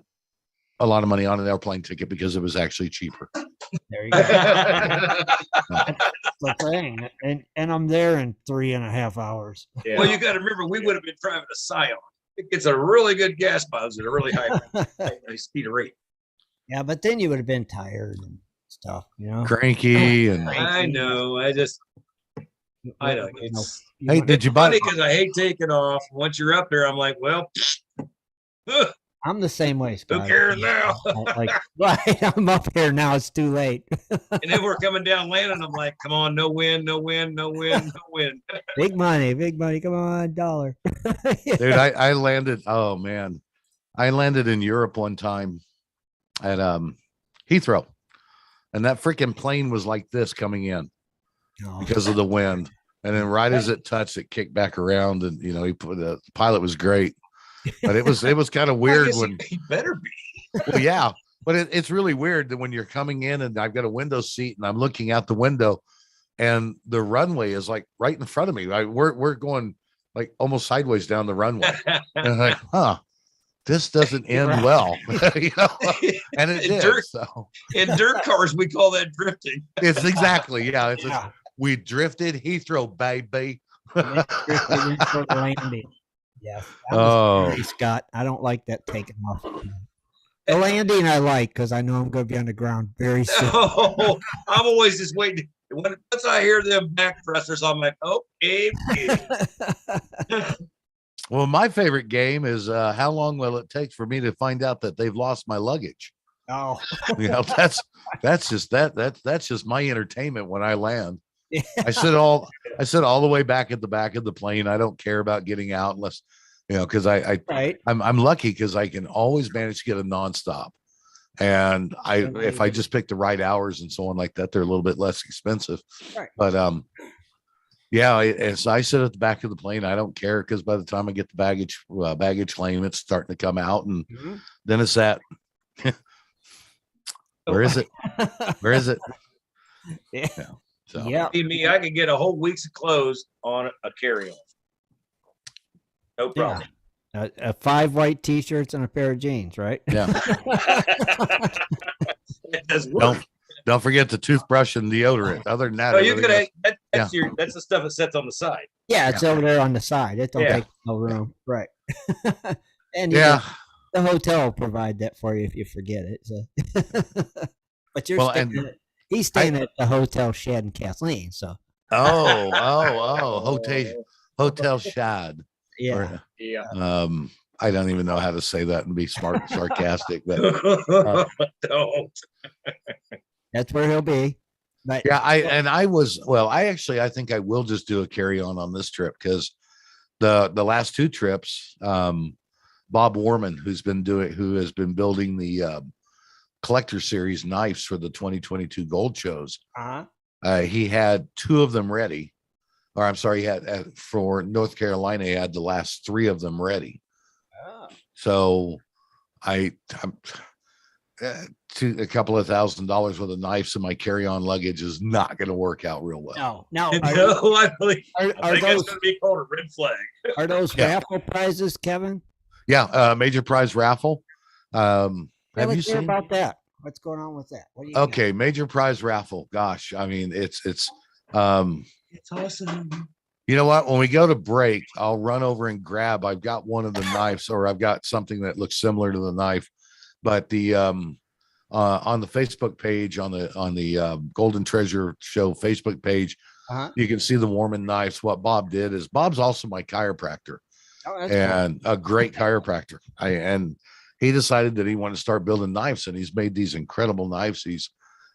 a lot of money on an airplane ticket because it was actually cheaper. There you go. That's the thing. And I'm there in 3.5 hours. Yeah. Well, you got to remember, we would have been driving a Scion. It gets a really good gas mileage at a really high speed rate. Yeah, but then you would have been tired and stuff, Cranky and I know. I don't. hey, did you buy? Because I hate taking off. Once you're up there, I'm like, well, I'm the same way, who Scott. cares now? Right, I'm up here now. It's too late. And then we're coming down landing. I'm like, come on, no wind, no wind, no wind, no wind. Big money. Come on, dollar. Dude, I landed. Oh man, I landed in Europe one time at Heathrow, and that freaking plane was like this coming in because of the wind. And then right as it touched, it kicked back around, and the pilot was great, but it was kind of weird when he better be. Well, yeah, but it's really weird that when you're coming in and I've got a window seat and I'm looking out the window, and the runway is like right in front of me. We're going like almost sideways down the runway, and I'm like, this doesn't end well, and it did. So in dirt cars, we call that drifting. It's exactly, yeah. We drifted Heathrow, baby. Landing. Yeah. Scott, I don't like that taking off. The landing I like because I know I'm going to be on the ground very soon. Oh, I'm always just waiting. Once I hear them back thrusters, I'm like, okay. Well, my favorite game is how long will it take for me to find out that they've lost my luggage? Oh, that's just my entertainment when I land. I sit all the way back at the back of the plane. I don't care about getting out unless, because I'm lucky because I can always manage to get a nonstop. And if I just pick the right hours and so on like that, they're a little bit less expensive. Right. But as I sit at the back of the plane, I don't care because by the time I get the baggage claim, it's starting to come out, and then it's that. Where is it? Where is it? Yeah. So me, I could get a whole week's of clothes on a carry-on. No problem. Yeah. 5 white T-shirts and a pair of jeans, right? Yeah. It does work. Don't forget the toothbrush and deodorant. Other than that, you could. That's the stuff that sits on the side. Yeah, it's over there on the side. It don't take no room, right? And the hotel will provide that for you if you forget it. So. But he's staying at the hotel Shad and Kathleen. So. Hotel Shad. Yeah. I don't even know how to say that and be smart and sarcastic, but don't. That's where he'll be. But I think I will just do a carry-on this trip because the last 2 trips, Bob Warman, who has been building the collector series knives for the 2022 gold shows. He had 2 of them ready, or I'm sorry, he had for North Carolina, he had the last 3 of them ready. So I'm to a couple of $1,000s worth of knives in my carry-on luggage is not going to work out real well. No. I think that's going to be called a red flag. Are those raffle prizes, Kevin? Yeah, major prize raffle. Have you seen about that? What's going on with that? What do you got? Major prize raffle. Gosh, I mean, it's awesome. You know what? When we go to break, I'll run over and grab. I've got one of the knives, or I've got something that looks similar to the knife. But the on the Facebook page, on the Golden Treasure Show Facebook page, you can see the Warman knives. What Bob did is Bob's also my chiropractor, and a great chiropractor. And he decided that he wanted to start building knives, and he's made these incredible knives. He's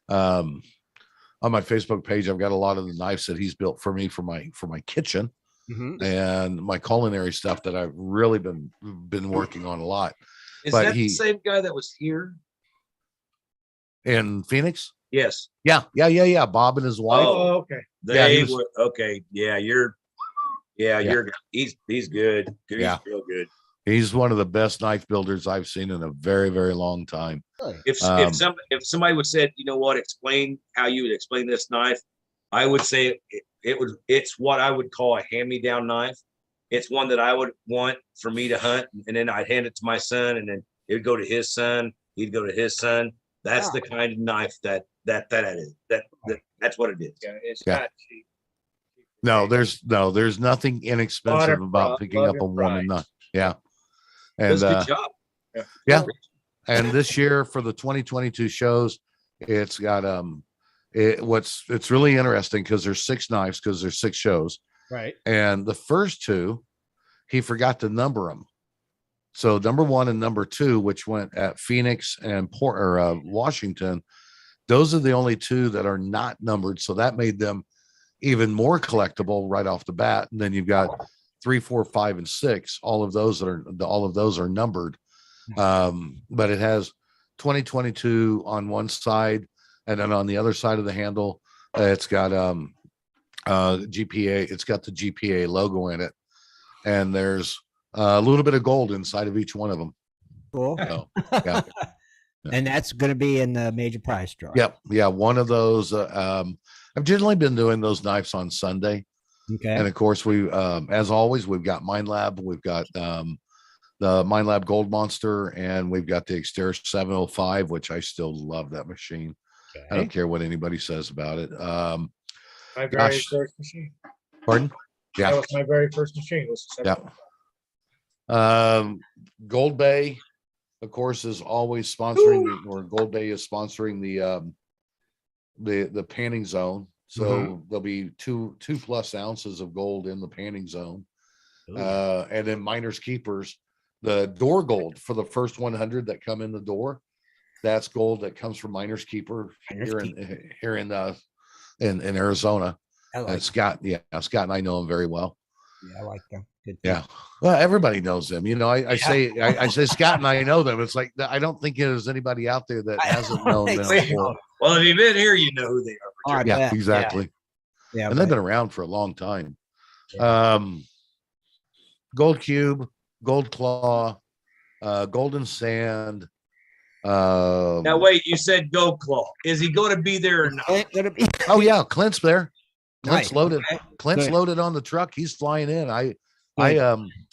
on my Facebook page, I've got a lot of the knives that he's built for me for my kitchen and my culinary stuff that I've really been working on a lot. Is that the same guy that was here in Phoenix? Yes. Yeah. Bob and his wife. Oh, okay. Okay. Yeah, you're good. He's good. He's real good. He's one of the best knife builders I've seen in a very, very long time. Really? If somebody would said, you know what, explain how you would explain this knife, I would say it's what I would call a hand-me-down knife. It's one that I would want for me to hunt, and then I'd hand it to my son, and then it would go to his son. He'd go to his son. That's the kind of knife that is. That's what it is. Yeah, it's Yeah. not cheap. There's nothing inexpensive about picking up a woman knife. Yeah. And Does a good job. yeah. And this year for the 2022 shows, it's got it's really interesting because there's 6 knives because there's 6 shows. Right. And the first 2, he forgot to number them. So number 1 and number 2, which went at Phoenix and Washington, those are the only 2 that are not numbered. So that made them even more collectible right off the bat. And then you've got 3, 4, 5, and 6. All of those are numbered. But it has 2022 on one side, and then on the other side of the handle, it's got GPA. It's got the GPA logo in it, and there's a little bit of gold inside of each one of them. Cool. So, yeah. And that's going to be in the major prize draw. Yep. Yeah. One of those. I've generally been doing those knives on Sunday. Okay. And of course, we, as always, we've got Mind Lab. We've got the Mind Lab Gold Monster, and we've got the Xteris 705, which I still love that machine. I don't care what anybody says about it. My very first machine. Pardon? Yeah. That was my very first machine. Was the Yeah. Gold Bay, of course, is always sponsoring, or Gold Bay is sponsoring the panning zone. So there'll be 2+ ounces of gold in the panning zone. And then Miners Keepers, the door gold for the first 100 that come in the door. That's gold that comes from Miners Keeper here in Arizona. Scott and I know him very well. Yeah, I like them. Good. Yeah. Well, everybody knows them. You know, I say Scott and I know them. It's like, I don't think there's anybody out there that hasn't known them before. Well, if you've been here, you know who they are. Yeah, exactly. Yeah. And they've been around for a long time. Yeah. Gold Cube, Gold Claw, Golden Sand. Now wait, you said Gold Claw. Is he going to be there or not? Oh yeah, Clint's there. Clint's Nice. loaded. Okay. Clint's Good. loaded on the truck. He's flying in. I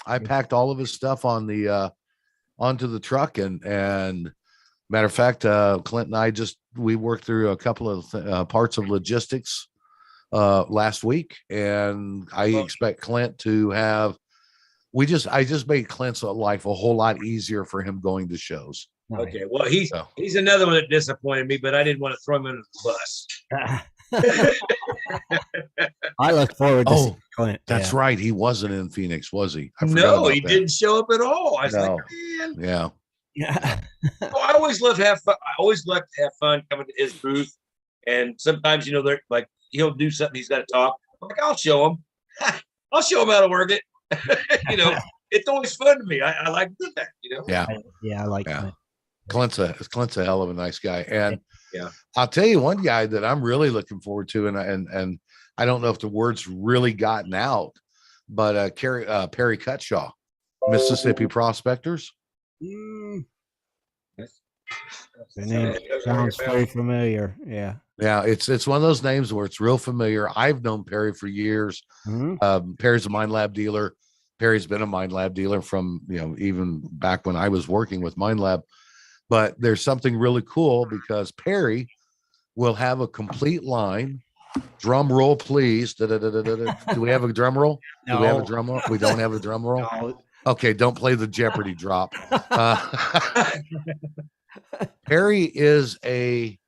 packed all of his stuff on the onto the truck, and matter of fact, Clint and I we worked through a couple of parts of logistics last week, and I expect Clint to have. I just made Clint's life a whole lot easier for him going to shows. Okay, well he's another one that disappointed me, but I didn't want to throw him under the bus. I look forward to seeing Clint. That's right. He wasn't in Phoenix, was he? No, he didn't show up at all. I was like, man. Yeah. Yeah. Well, I always love to have fun. I always love to have fun coming to his booth. And sometimes, they're like, he'll do something, he's got to talk. I'm like, I'll show him. I'll show him how to work it. It's always fun to me. I like to do that, Yeah. Yeah, I like Clint. Clint's a hell of a nice guy. And yeah, I'll tell you one guy that I'm really looking forward to, and I don't know if the word's really gotten out, but Perry Cutshaw, Mississippi Prospectors. The name sounds very familiar. Yeah. Yeah, it's one of those names where it's real familiar. I've known Perry for years. Perry's a Mind Lab dealer. Perry's been a Mind Lab dealer from even back when I was working with Mind Lab. But there's something really cool because Perry will have a complete line. Drum roll, please. Do we have a drum roll? No. Do we have a drum roll? We don't have a drum roll. No. Okay, don't play the Jeopardy drop. Perry is a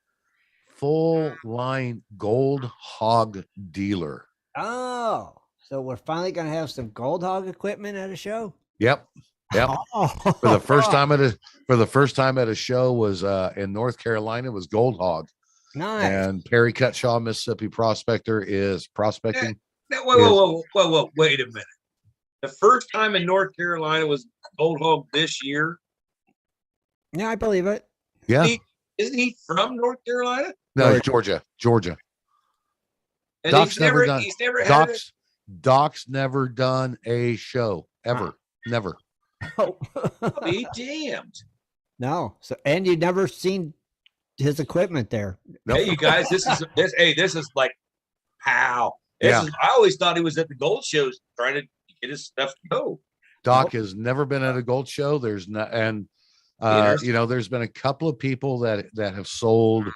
full line gold hog dealer. Oh, so we're finally going to have some Gold Hog equipment at a show? Yep. Oh. For the first time at a show was in North Carolina was Gold Hog. Nice. And Perry Cutshaw, Mississippi Prospector, is prospecting. Whoa, wait a minute. The first time in North Carolina was Gold Hog this year. Yeah, I believe it. Yeah. Isn't he from North Carolina? No, it's Georgia. And Doc's he's never done. had Doc's never done a show ever. Never. Oh. I'll be damned. No. So, and you never seen his equipment there. Nope. Hey, you guys, this is like, pow. Yeah. I always thought he was at the gold shows trying to get his stuff to go. Doc has never been at a gold show. There's not, and Interesting. you know, there's been a couple of people that have sold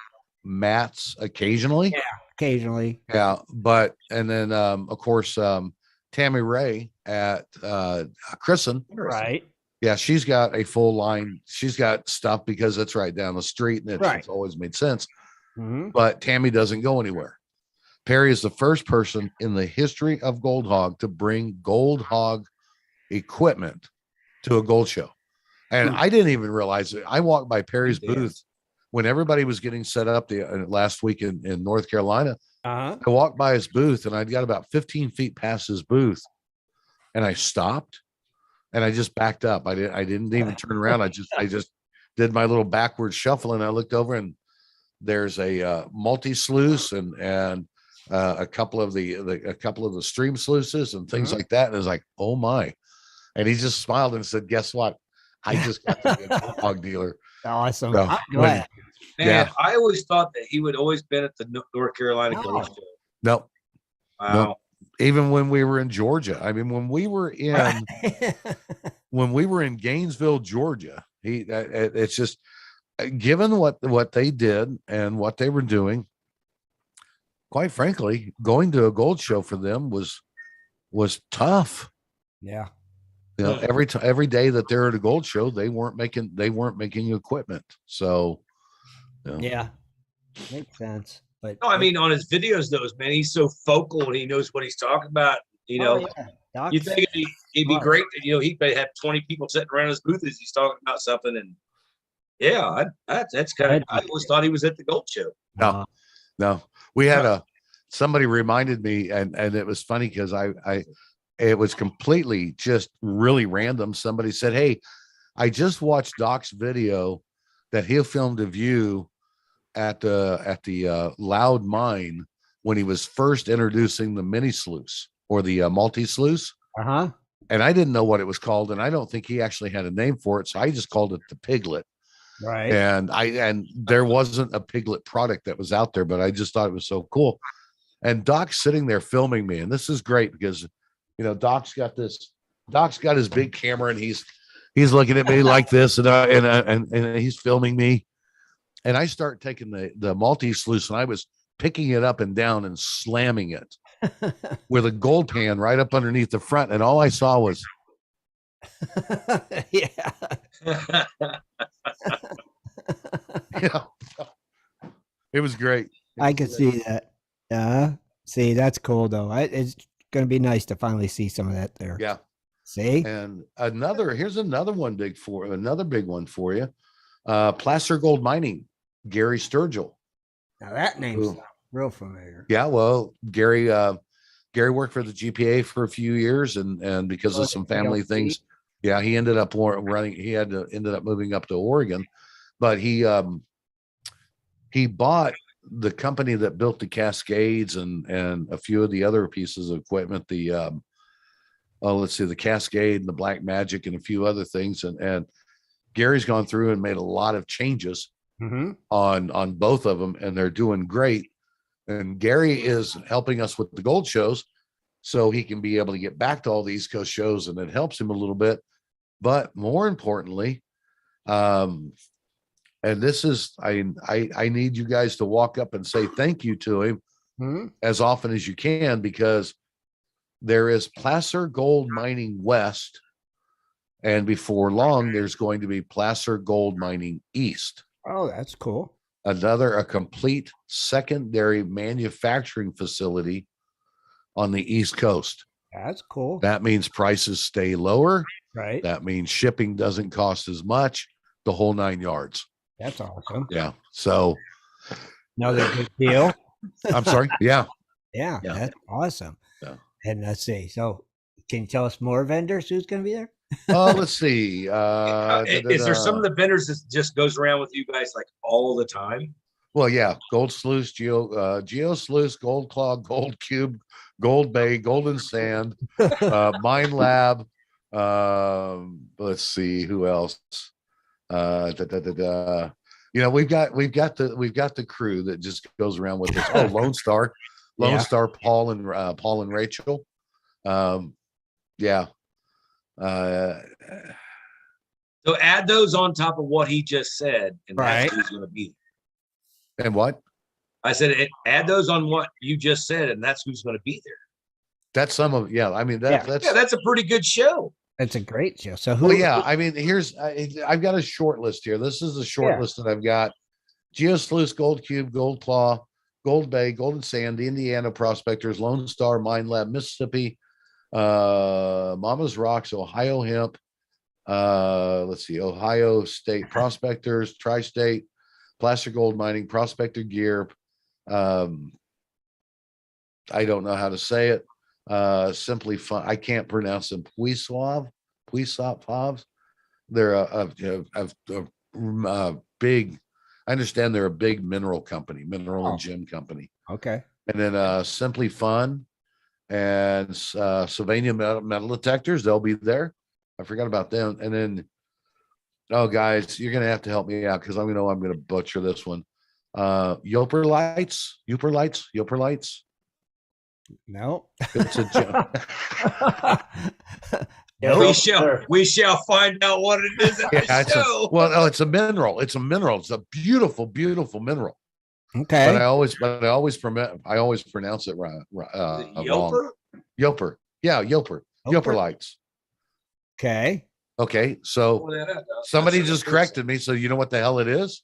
mats occasionally. Occasionally. Yeah, but and then of course Tammy Ray at Christen. Right. Yeah, she's got a full line. She's got stuff because it's right down the street, and Right. it's always made sense. Mm-hmm. But Tammy doesn't go anywhere. Perry is the first person in the history of Gold Hog to bring Gold Hog equipment to a gold show. And I didn't even realize it. I walked by Perry's booth when everybody was getting set up last week in North Carolina. Uh-huh. I walked by his booth and I'd got about 15 feet past his booth, and I stopped and I just backed up. I didn't even turn around. I just did my little backward shuffle, and I looked over, and there's a multi-sluice and a couple of the stream sluices and things like that. And it was like, oh my. And he just smiled and said, guess what? I just got to be a Gold Hog dealer. Awesome. So, I'm glad. Man, Yeah. I always thought that he would always been at the North Carolina No. Gold Show. No, Wow. even when we were in Georgia. I mean, when we were in Gainesville, Georgia, it's just given what they did and what they were doing. Quite frankly, going to a gold show for them was tough. Yeah. You know, every day that they're at a gold show, they weren't making equipment. So, you know. Yeah. Makes sense. But No, I mean, on his videos, those, man, he's so focal and he knows what he's talking about. You know, Doc, you think it'd be great that, you know, he could have 20 people sitting around his booth as he's talking about something. And yeah, that's kind of, I always thought he was at the gold show. No, we had somebody reminded me, and it was funny because it was completely just really random. Somebody said, hey, I just watched Doc's video that he filmed of you at the Loud Mine when he was first introducing the mini sluice or the multi sluice. Uh-huh. And I didn't know what it was called, and I don't think he actually had a name for it, so I just called it the Piglet. Right. And there wasn't a Piglet product that was out there, but I just thought it was so cool. And Doc's sitting there filming me, and this is great because, you know, Doc's got his big camera, and he's looking at me like this, and he's filming me. And I start taking the multi sluice, and I was picking it up and down and slamming it with a gold pan right up underneath the front, and all I saw was Yeah. It was great. I could see that. See, that's cool though. It's going to be nice to finally see some of that there. Yeah. See? And here's another big one for you. Placer Gold Mining, Gary Sturgill. Now that name's real familiar. Yeah, well, Gary worked for the GPA for a few years, and because of some family things, yeah, he ended up running. He ended up moving up to Oregon, but he bought the company that built the Cascades and a few of the other pieces of equipment. The Cascade and the Black Magic and a few other things, and Gary's gone through and made a lot of changes on both of them, and they're doing great. And Gary is helping us with the gold shows so he can be able to get back to all the East Coast shows, and it helps him a little bit. But more importantly, and this is, I need you guys to walk up and say thank you to him as often as you can, because there is Placer Gold Mining West, and before long, there's going to be Placer Gold Mining East. Oh, that's cool. A complete secondary manufacturing facility on the East Coast. That's cool. That means prices stay lower. Right. That means shipping doesn't cost as much, the whole 9 yards. That's awesome. Yeah. So another good deal. I'm sorry. Yeah. Yeah. That's awesome. Yeah. And let's see. So can you tell us more vendors who's going to be there? Let's see. Is there some of the vendors that just goes around with you guys like all the time? Well, yeah, Gold Sluice, Geo Sluice, Gold Claw, Gold Cube, Gold Bay, Golden Sand, Mine Lab, Let's see who else. You know, we've got the crew that just goes around with us. Oh, Lone Star, Paul and Rachel. Yeah. So add those on top of what he just said, and that's who's going to be there. And what? I said, add those on what you just said, and that's who's going to be there. That's some of, yeah. I mean, that's a pretty good show. It's a great show. So who? Well, yeah. I mean, I've got a short list here. This is the short list that I've got: Geosluice, Gold Cube, Gold Claw, Gold Bay, Golden Sand, Indiana Prospectors, Lone Star, Mine Lab, Mississippi, Mama's Rocks, Ohio Hemp. Let's see, Ohio State Prospectors, Tri-State, Placer Gold Mining, Prospector Gear. I don't know how to say it. Simply Fun. I can't pronounce them. Puisov. They're a big. I understand they're a big mineral and gem company. Okay. And then Simply Fun and Sylvania Metal Detectors. They'll be there. I forgot about them. And then, oh guys, you're gonna have to help me out because I'm gonna butcher this one. Yoper Lights. No. It's a We shall find out what it is at the show. It's a mineral. It's a beautiful, beautiful mineral. Okay. But I always pronounce it wrong. Yoper? Yoper. Yeah, Yoper. Yoper Lights. Okay. Okay. So somebody just corrected me. So you know what the hell it is?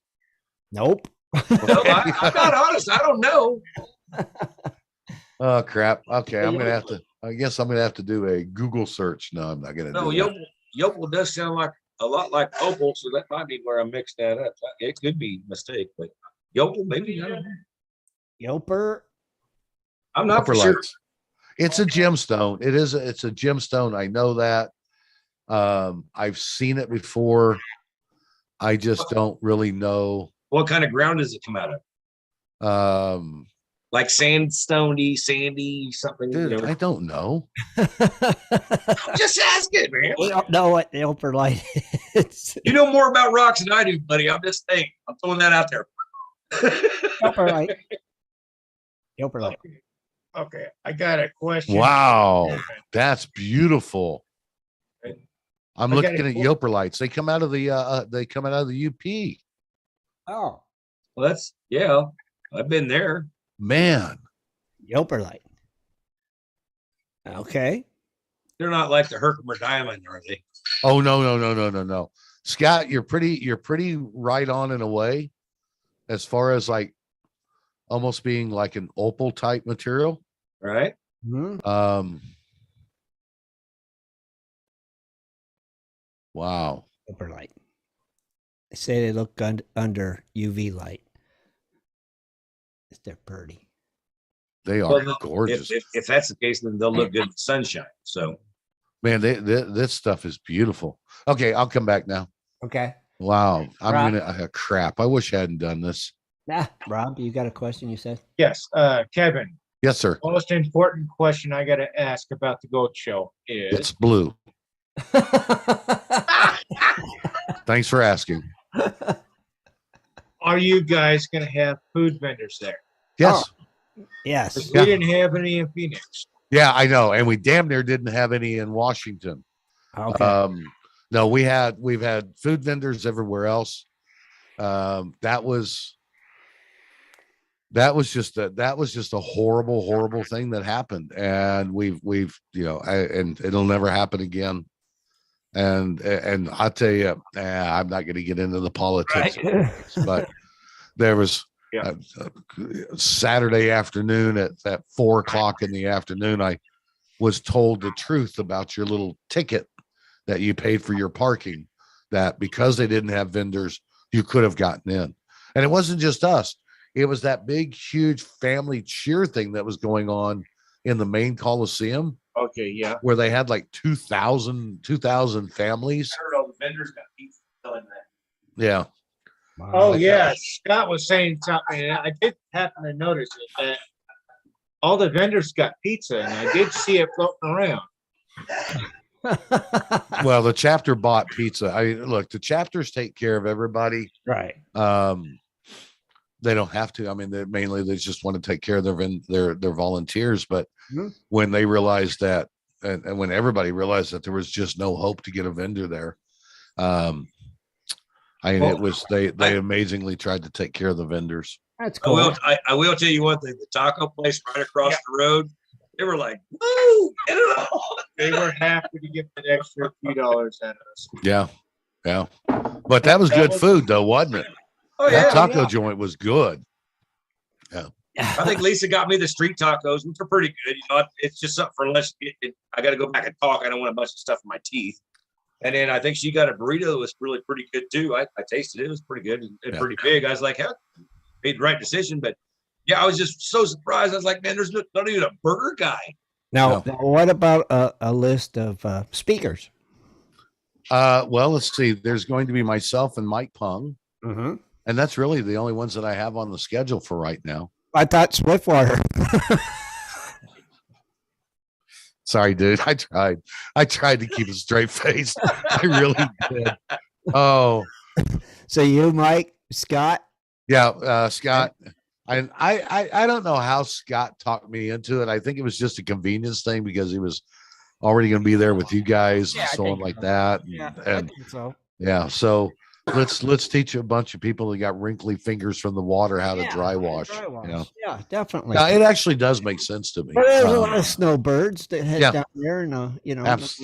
Nope. No, I'm not honest. I don't know. Oh crap. Okay, I guess I'm gonna have to do a Google search. No, I'm not gonna do that. Yopal does sound like a lot like Opal, so that might be where I mixed that up. It could be a mistake, but Yopal, maybe. I don't know. Yoper. I'm not for sure. It's a gemstone. It's a gemstone. I know that. I've seen it before. I just don't really know. What kind of ground does it come out of? Like sandstone-y, sandy, something. Dude, I don't know. I'm just asking, man. We don't know what the Yoper Light is. You know more about rocks than I do, buddy. I'm just saying. I'm throwing that out there. Yoper Light. Yoper Light. Okay, I got a question. Wow, that's beautiful. I'm I looking got at Yoper Lights. They come out of the UP. Oh, well, I've been there. Man, Yoper Light. Okay. They're not like the Herkimer Diamond, are they? oh no. Scott, you're pretty right on in a way, as far as like almost being like an opal type material. Right. Mm-hmm. Wow. Yoper Light. They say they look under UV light. They're pretty. They are gorgeous. If that's the case, then they'll look good in the sunshine. So, Man, this stuff is beautiful. Okay, I'll come back now. Okay. Wow. Rob. Crap. I wish I hadn't done this. Rob, you got a question you said? Yes, Kevin. Yes, sir. Most important question I got to ask about the goat show is It's blue. Thanks for asking. are you guys going to have food vendors there? Yes. Yes. 'Cause we didn't have any in Phoenix. Yeah, I know. And we damn near didn't have any in Washington. Okay. No, we've had food vendors everywhere else. That was just a horrible thing that happened. And we've and it'll never happen again. And I'll tell you, I'm not going to get into the politics, but there was Saturday afternoon at 4:00 in the afternoon, I was told the truth about your little ticket that you paid for your parking, that because they didn't have vendors, you could have gotten in. And it wasn't just us. It was that big, huge family cheer thing that was going on in the main Coliseum. Okay, yeah. Where they had like 2,000 families. I heard all the vendors got pizza selling that. Yeah. Wow. Oh, yeah. Scott was saying something, and I did happen to notice it, that all the vendors got pizza, and I did see it floating around. Well, the chapter bought pizza. Look, the chapters take care of everybody. Right. They don't have to. I mean, they just want to take care of their volunteers. But Mhm. when they realized that, and when everybody realized that there was just no hope to get a vendor there, they amazingly tried to take care of the vendors. That's I cool. will tell you one thing. The taco place right across the road, they were like, "Woo, get it on." They were happy to get that extra few dollars out of us. Yeah, but that was good food though, wasn't it? Oh That yeah, taco joint was good. I think Lisa got me the street tacos, which are pretty good. You know, it's just something for lunch. I got to go back and talk. I don't want a bunch of stuff in my teeth. And then I think she got a burrito that was really pretty good too. I tasted it; it was pretty good and pretty big. I was like, "Hell, made the right decision." But yeah, I was just so surprised. I was like, "Man, there's not even a burger guy." Now, what about a list of speakers? Well, let's see. There's going to be myself and Mike Pung, Mm-hmm. and that's really the only ones that I have on the schedule for right now. I thought Swiftwater. Sorry, dude. I tried to keep a straight face. I really did. Oh, So you, Mike, Scott. yeah, Scott. I don't know how Scott talked me into it. I think it was just a convenience thing because he was already going to be there with you guys and so on like that. I think so. Yeah. So let's teach a bunch of people that got wrinkly fingers from the water how to dry wash. Yeah, definitely. Now, it actually does make sense to me. But there's a lot of snowbirds that head down there and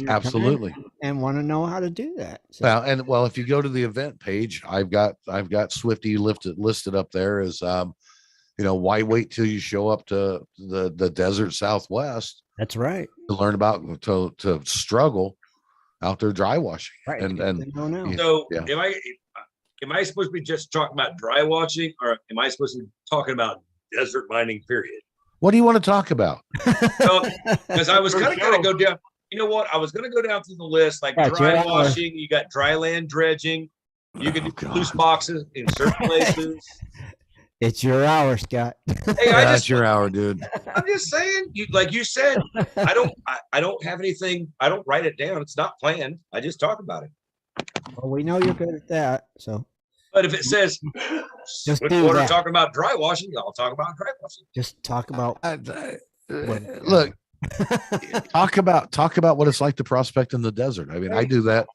Absolutely. and want to know how to do that. So. Well, if you go to the event page, I've got Swifty listed up there as why wait till you show up to the desert Southwest That's right. to learn about to struggle out there dry washing. Right. So am I supposed to be just talking about dry washing, or am I supposed to be talking about desert mining period? What do you want to talk about? Because I was kind of going to go down. You know what? I was going to go down through the list, like dry washing. You got dry land dredging. You can do loose boxes in certain places. It's your hour, Scott. Hey, that's your hour, dude. I'm just saying, like you said, I don't have anything. I don't write it down. It's not planned. I just talk about it. Well, we know you're good at that. So, but if it says just we're talking about dry washing, I'll talk about dry washing. Just talk about. Look, talk about what it's like to prospect in the desert. I mean, I do that.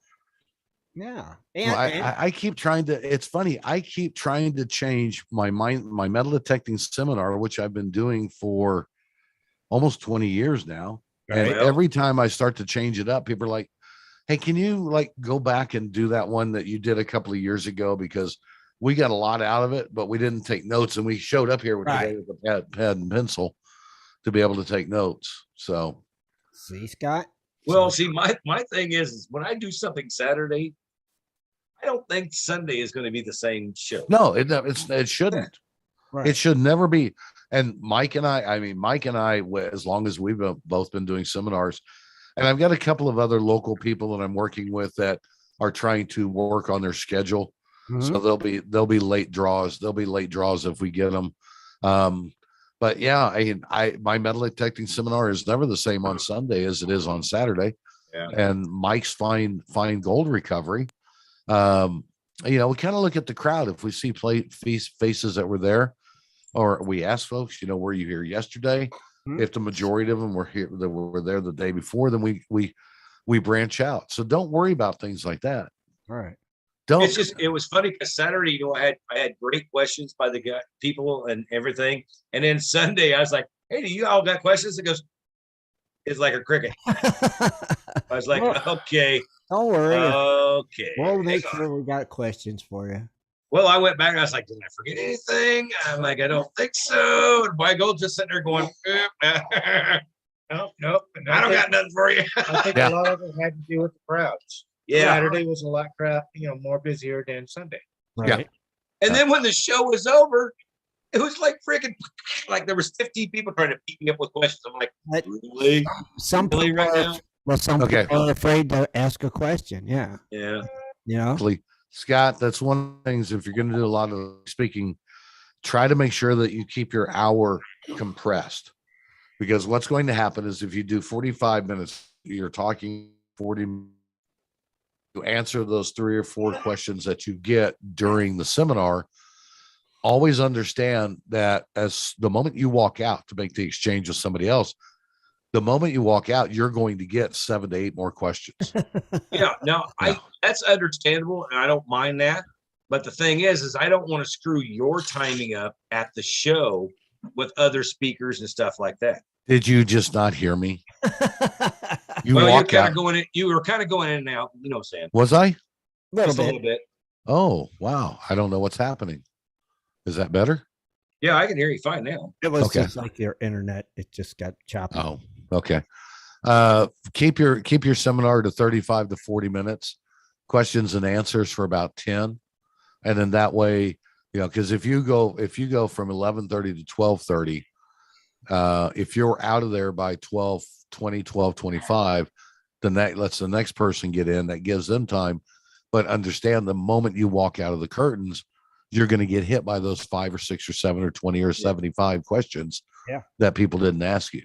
Yeah. I keep trying to, it's funny. I keep trying to change my metal detecting seminar, which I've been doing for almost 20 years now. And every time I start to change it up, people are like, "Hey, can you go back and do that one that you did a couple of years ago? Because we got a lot out of it, but we didn't take notes. And we showed up here with a pad and pencil to be able to take notes." So see, Scott. Well, see, my thing is when I do something Saturday, I don't think Sunday is going to be the same show. No, it shouldn't. Right. It should never be. And Mike and I, as long as we've both been doing seminars, and I've got a couple of other local people that I'm working with that are trying to work on their schedule. Mm-hmm. So they'll be late draws. There'll be late draws if we get them. But yeah, my metal detecting seminar is never the same on Sunday as it is on Saturday. Yeah. And Mike's fine gold recovery. We kind of look at the crowd. If we see faces that were there, or we ask folks, were you here yesterday? Mm-hmm. If the majority of them were here, that were there the day before, then we branch out. So don't worry about things like that. All right. It was funny because Saturday, I had great questions by the people and everything. And then Sunday, I was like, "Hey, do you all got questions?" It goes, it's like a cricket. I was like, okay. Don't worry. Okay. We'll make sure we got questions for you. Well, I went back and I was like, did I forget anything? I'm like, I don't think so. And my gold just sitting there going, nope. I don't got nothing for you. I think a lot of it had to do with the crowds. Yeah. Saturday was a lot more busier than Sunday. Right. Yeah. And then when the show was over, it was like freaking, like there was 50 people trying to beat me up with questions. I'm like, really? Some people right now? Well, some people are afraid to ask a question. Yeah. Yeah. Scott, that's one of the things. If you're going to do a lot of speaking, try to make sure that you keep your hour compressed, because what's going to happen is if you do 45 minutes, you're talking 40, you answer those 3 or 4 questions that you get during the seminar. Always understand that as the moment you walk out to make the exchange with somebody else, the moment you walk out, you're going to get 7 to 8 more questions. Yeah, no, Yeah. that's understandable, and I don't mind that. But the thing is I don't want to screw your timing up at the show with other speakers and stuff like that. Did you just not hear me? You Well, walk out. You were kind of going in and out, you know what I'm saying? Was I? Just a little bit. Oh, wow. I don't know what's happening. Is that better? Yeah, I can hear you fine now. It was Okay. just like your internet. It just got choppy. Oh, okay. Keep your seminar to 35 to 40 minutes, questions and answers for about 10. And then that way, because if you go from 11:30 to 12:30, if you're out of there by 12:20, 12:25, then that lets the next person get in. That gives them time. But understand, the moment you walk out of the curtains, you're going to get hit by those 5 or 6 or 7 or 20 or 75 questions that people didn't ask you.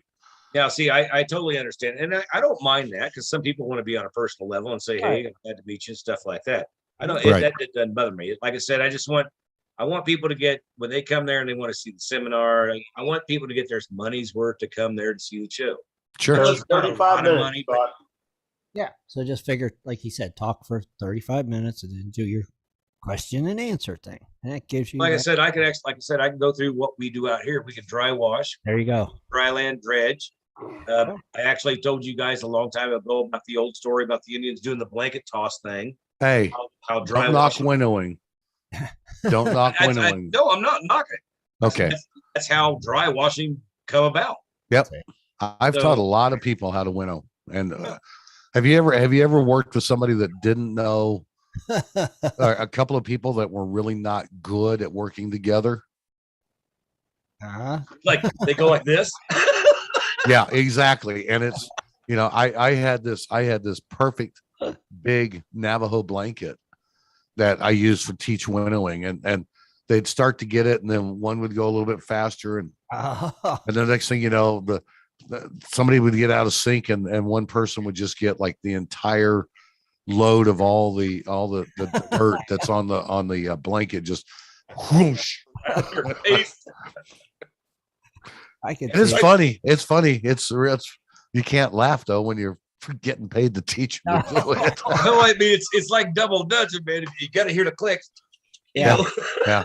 Yeah, see, I totally understand. And I don't mind that, because some people want to be on a personal level and say, hey, I'm glad to meet you and stuff like that. I don't, Right. that doesn't bother me. Like I said, I want people to get, when they come there and they want to see the seminar, I want people to get their money's worth to come there to see the show. Sure. Well, it's not a 35 lot of minutes. money, but Scott. Yeah. So just figure, like he said, talk for 35 minutes and then do your question and answer thing. And that gives you, like I said, I can go through what we do out here. We can dry wash, there you go. dry land dredge. I actually told you guys a long time ago about the old story about the Indians doing the blanket toss thing. Hey, How dry don't knock washing. winnowing. Don't knock winnowing. No, I'm not knocking. Okay. That's how dry washing come about. Yep. I've So- taught a lot of people how to winnow. And have you ever worked with somebody that didn't know, a couple of people that were really not good at working together? Like they go like this. Yeah, exactly. And it's, I had this perfect big Navajo blanket that I used for teach winnowing, and they'd start to get it, and then one would go a little bit faster, and the next thing you know, somebody would get out of sync, and one person would just get like the entire load of all the dirt that's on the blanket, just whoosh. I can. And it's see- funny. It's funny. It's you can't laugh though when you're getting paid to teach them to do it. No, I mean it's like double Dutch, man. You got to hear the clicks. Yeah. Yeah.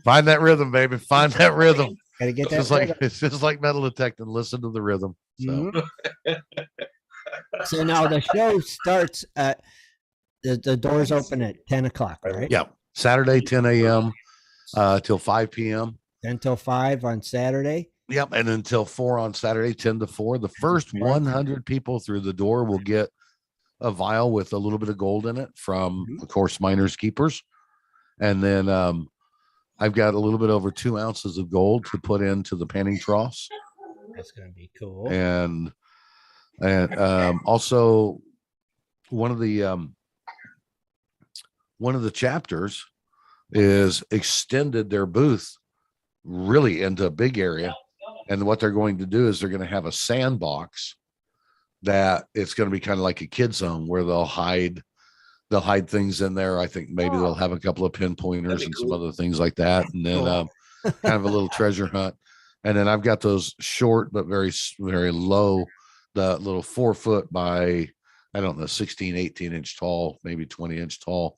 Find that rhythm, baby. Find that rhythm. Gotta get It's that. just like metal detecting. Listen to the rhythm. So Mhm. So now the show starts at the doors open at 10 o'clock, right? yeah, Saturday 10 a.m. Till 5 p.m. 10 till 5 on Saturday. Yep, and until 4 on Saturday, 10 to 4. The first 100 people through the door will get a vial with a little bit of gold in it from, of course, Miners Keepers. And then I've got a little bit over 2 ounces of gold to put into the panning troughs. That's gonna be cool. And also one of the chapters is extended their booth really into a big area. And what they're going to do is they're going to have a sandbox that it's going to be kind of like a kid zone where they'll hide things in there. I think maybe they'll have a couple of pinpointers and some other things like that. And then kind of a little treasure hunt. And then I've got those short, but very, very low, the little 4 foot by, I don't know, 16, 18 inch tall, maybe 20 inch tall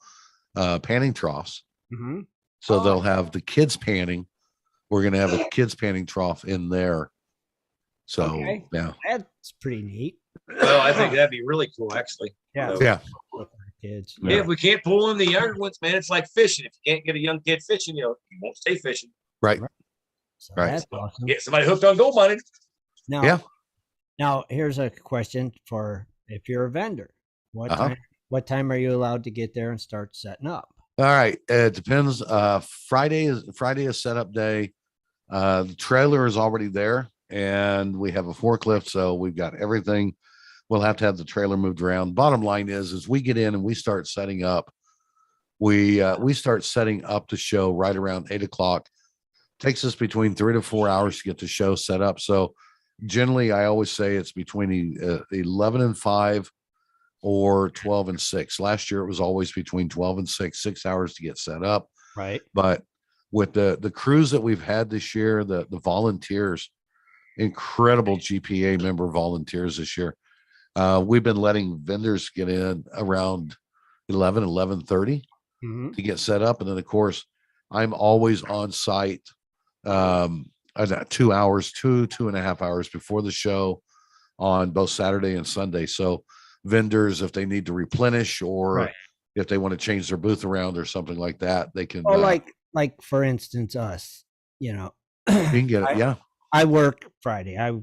panning troughs. Mm-hmm. So they'll have the kids panning. We're going to have a kids panning trough in there. So, Okay. yeah. That's pretty neat. Well, I think that'd be really cool, actually. Yeah. Yeah. Kids. Yeah, if we can't pull in the younger ones, man, it's like fishing. If you can't get a young kid fishing, you won't stay fishing. Right. So Right. That's awesome. Get somebody hooked on gold mining. Now, Yeah. Now here's a question for if you're a vendor. What time are you allowed to get there and start setting up? All right. It depends. Friday is setup day. The trailer is already there and we have a forklift. So we've got everything. We'll have to have the trailer moved around. Bottom line is we get in and we start setting up. We start setting up the show right around 8 o'clock. Takes us between 3 to 4 hours to get the show set up. So generally I always say it's between 11 and 5 or 12 and 6. Last year, it was always between 12 and 6 hours to get set up. Right. But with the crews that we've had this year, the volunteers, incredible GPA member volunteers this year. We've been letting vendors get in around 11:30 Mhm. to get set up. And then, of course, I'm always on site 2 hours, 2.5 hours before the show on both Saturday and Sunday. So vendors, if they need to replenish or Right. if they want to change their booth around or something like that, they can, Or like for instance, us, you can get it. Yeah. I work Friday. I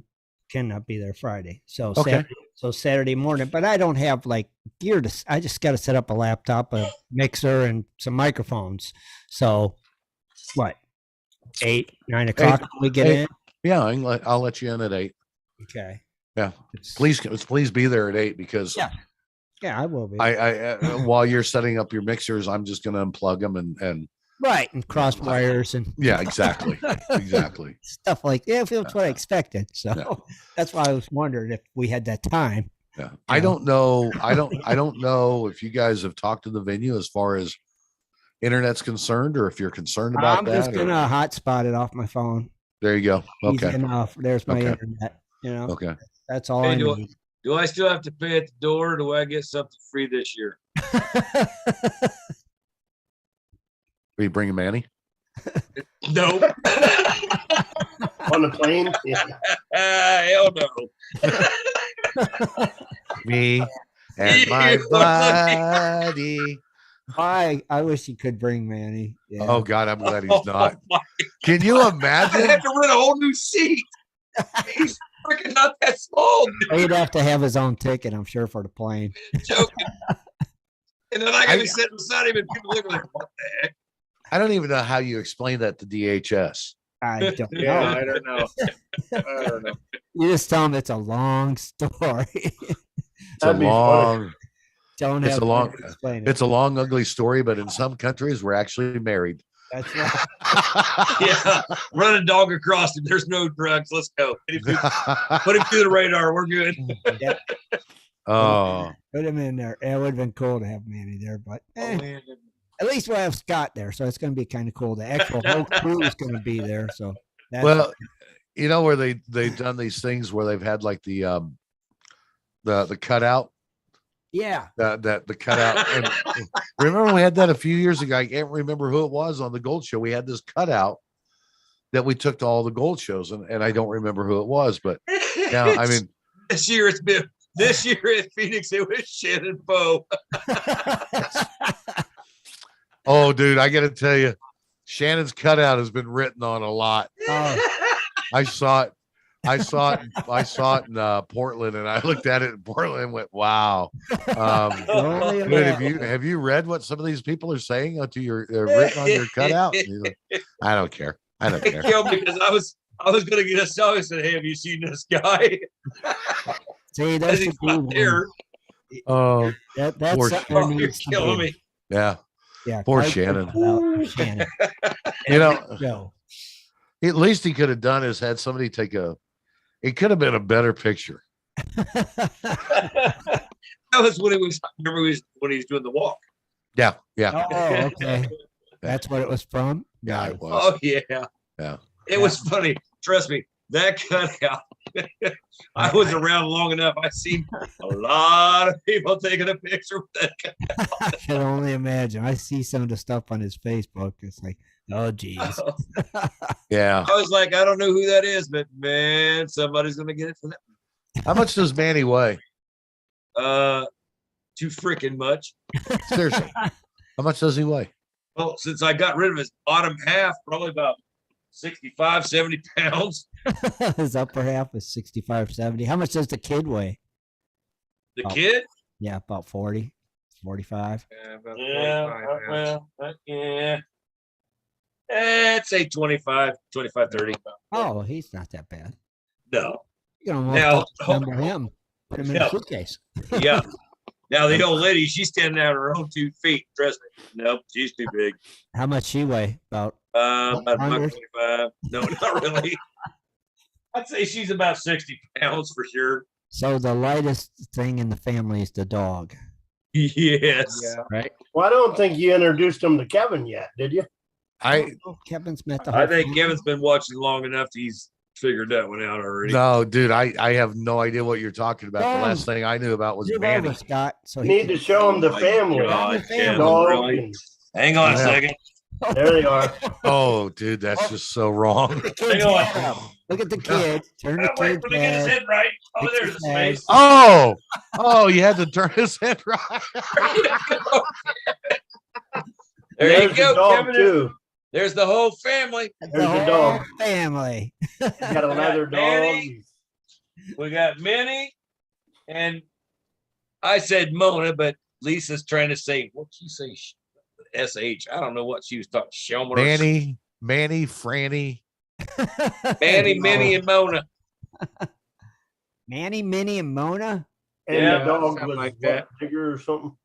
cannot be there Friday. So Okay. Saturday morning, but I don't have like gear I just got to set up a laptop, a mixer, and some microphones. So what? 8, 9 o'clock when we get Hey. in? Yeah. I'll let you in at 8. Okay. Yeah. Please be there at 8 because Yeah, I will be. I while you're setting up your mixers, I'm just going to unplug them and right. And cross wires and yeah, exactly. Exactly. stuff like that. That's what I expected. So Yeah. that's why I was wondering if we had that time. Yeah. I don't know. I don't know if you guys have talked to the venue as far as internet's concerned or if you're concerned about I'm that. just going to hotspot it off my phone. There you go. Easy Okay. enough. There's my Okay. internet. Okay. That's all Hey, I do need. Do I still have to pay at the door? Or do I get something free this year? Are you bringing Manny? Nope. On the plane? Yeah. Hell no. Me and my You buddy. I wish he could bring Manny. Yeah. Oh God, I'm glad he's not. Oh, my- Can you I imagine? have to rent a whole new seat. He's freaking not that small. Dude. He'd have to have his own ticket, I'm sure, for the plane. Joking. And then I gotta be sitting beside him and people look like, what the heck? I don't even know how you explain that to DHS. I don't know. Yeah, I don't know. I don't know. You just tell him it's a long story. It's a That'd be long, Don't It's have a long- to explain it. it's a long, ugly story, but in some countries we're actually married. That's right. Yeah, run a dog across him. There's no drugs. Let's go. Put him through the radar. We're good. Yeah, Oh, put him in there. It would have been cool to have Manny there, but Man, at least we'll have Scott there, so it's going to be kind of cool. The actual whole crew is going to be there, so that's well, you know where they've done these things where they've had like the cutout. yeah. The cutout. And remember we had that a few years ago. I can't remember who it was on the Gold Show. We had this cutout that we took to all the Gold shows, and I don't remember who it was, but yeah, I mean, this year at Phoenix, it was Shannon Poe. oh, dude, I got to tell you, Shannon's cutout has been written on a lot. Oh, I saw it in Portland, and I looked at it in Portland and went, "Wow." only Dude, have you read what some of these people are saying to your written on your cutout? And he's like, I don't care. I don't It care. killed me because I was gonna get a song. I said, "Hey, have you seen this guy?" see, As that's he's the not there. Oh, that's Poor something Oh, that you're needs to killing be. me. yeah. Yeah, Poor I Shannon. put that out for Shannon. You know, So, at least he could have done is had somebody take it could have been a better picture. That was when it was. Remember, when he was doing the walk. Yeah. Yeah. oh, okay. That's what it was from. Yeah, it was. Oh yeah, Yeah. It was funny. Trust me, that cutout. I was around long enough. I've seen a lot of people taking a picture with that cutout. I can only imagine. I see some of the stuff on his Facebook. It's like, oh, geez. Yeah. I was like, I don't know who that is, but man, somebody's gonna get it for that. How much does Manny weigh? Too freaking much. Seriously. How much does he weigh? Well, since I got rid of his bottom half, probably about 65, 70 pounds. His upper half is 65, 70. How much does the kid weigh? The Oh. kid? Yeah, about 40, 45. Yeah, about 45 pounds. Yeah. I'd say 25, 30. Oh, he's not that bad. No. You can Now- almost remember him. Put him in a Yeah. suitcase. Yeah. Now the old lady, she's standing on her own 2 feet. Trust me. Nope, she's too big. How much she weigh? About About $100? $125. No, not really. I'd say she's about 60 pounds for sure. So the lightest thing in the family is the dog, Yes. Yeah. right? Well, I don't think you introduced him to Kevin yet, did you? Kevin's met the I whole think family. Kevin's been watching long enough. He's figured that one out already. No, dude, I have no idea what you're talking about. The Dog. last thing I knew about was Move Manny. over, Scott. So You need to show him the my family. God, Kevin, Dog really? and- Hang on a Yeah. second. there they are. Oh, dude, that's just so wrong. the Hang kids on. head up. Look at the kid. Turn the Wait kid's for me to get his head. head right. Oh, Fix there's his his head. face. Oh, you had to turn his head right. There There's you go, the dog Kevin. too. There's the whole family. That's There's the whole dog. family. He's got a leather dog. Manny. We got Minnie, and I said Mona, but Lisa's trying to say, what'd she say? SH. I don't know what she was talking. Shelmer. Manny, Franny. Manny, Minnie, and Mona. Manny, Minnie, and Mona. And Yeah, the dog something was like what, that. Tigger or something.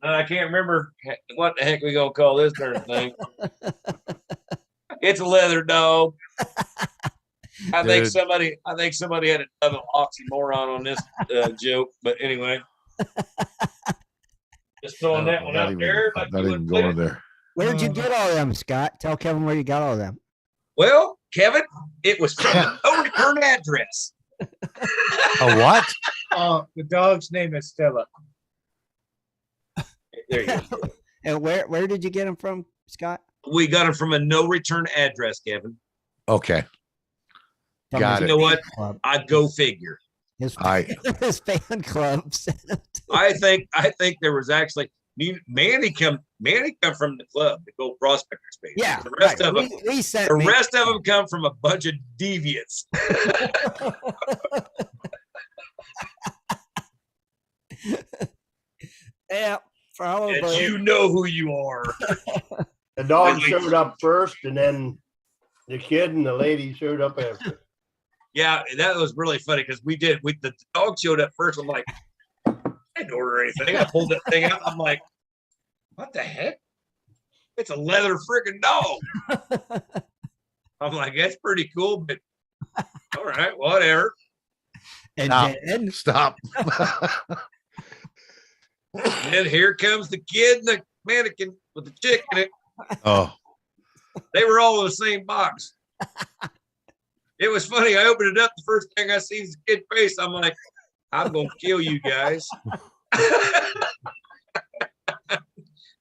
I can't remember what the heck we gonna call this darn thing. It's a leather dog. I think Dude. somebody had a double oxymoron on this joke, but anyway. Just throwing that one out there. I'm like not you even would going put it. there. Where'd you get all of them, Scott? Tell Kevin where you got all of them. Well, Kevin, it was from a no return address. A what? Oh, the dog's name is Stella. There you go. And where did you get them from, Scott? We got it from a no return address, Kevin. Okay. From Got his You know what? fan club. I go figure. His, I his fan club. sent him to- I think there was actually Manny come from the club, the Gold Prospector space. Yeah, The rest right. of them, We sent the me. rest of them come from a bunch of deviants. Yeah, probably. And you know who you are. The dog Wait. showed up first, and then the kid and the lady showed up after. Yeah, that was really funny because the dog showed up first. I'm like, I didn't order anything. I pulled that thing out. I'm like, what the heck? It's a leather freaking dog. I'm like, that's pretty cool, but all right, whatever. And Stop. then stop. And then here comes the kid and the mannequin with the chick in it. Oh, They were all in the same box. It was funny. I opened it up. The first thing I see is the kid's face. I'm like, I'm going to kill you guys.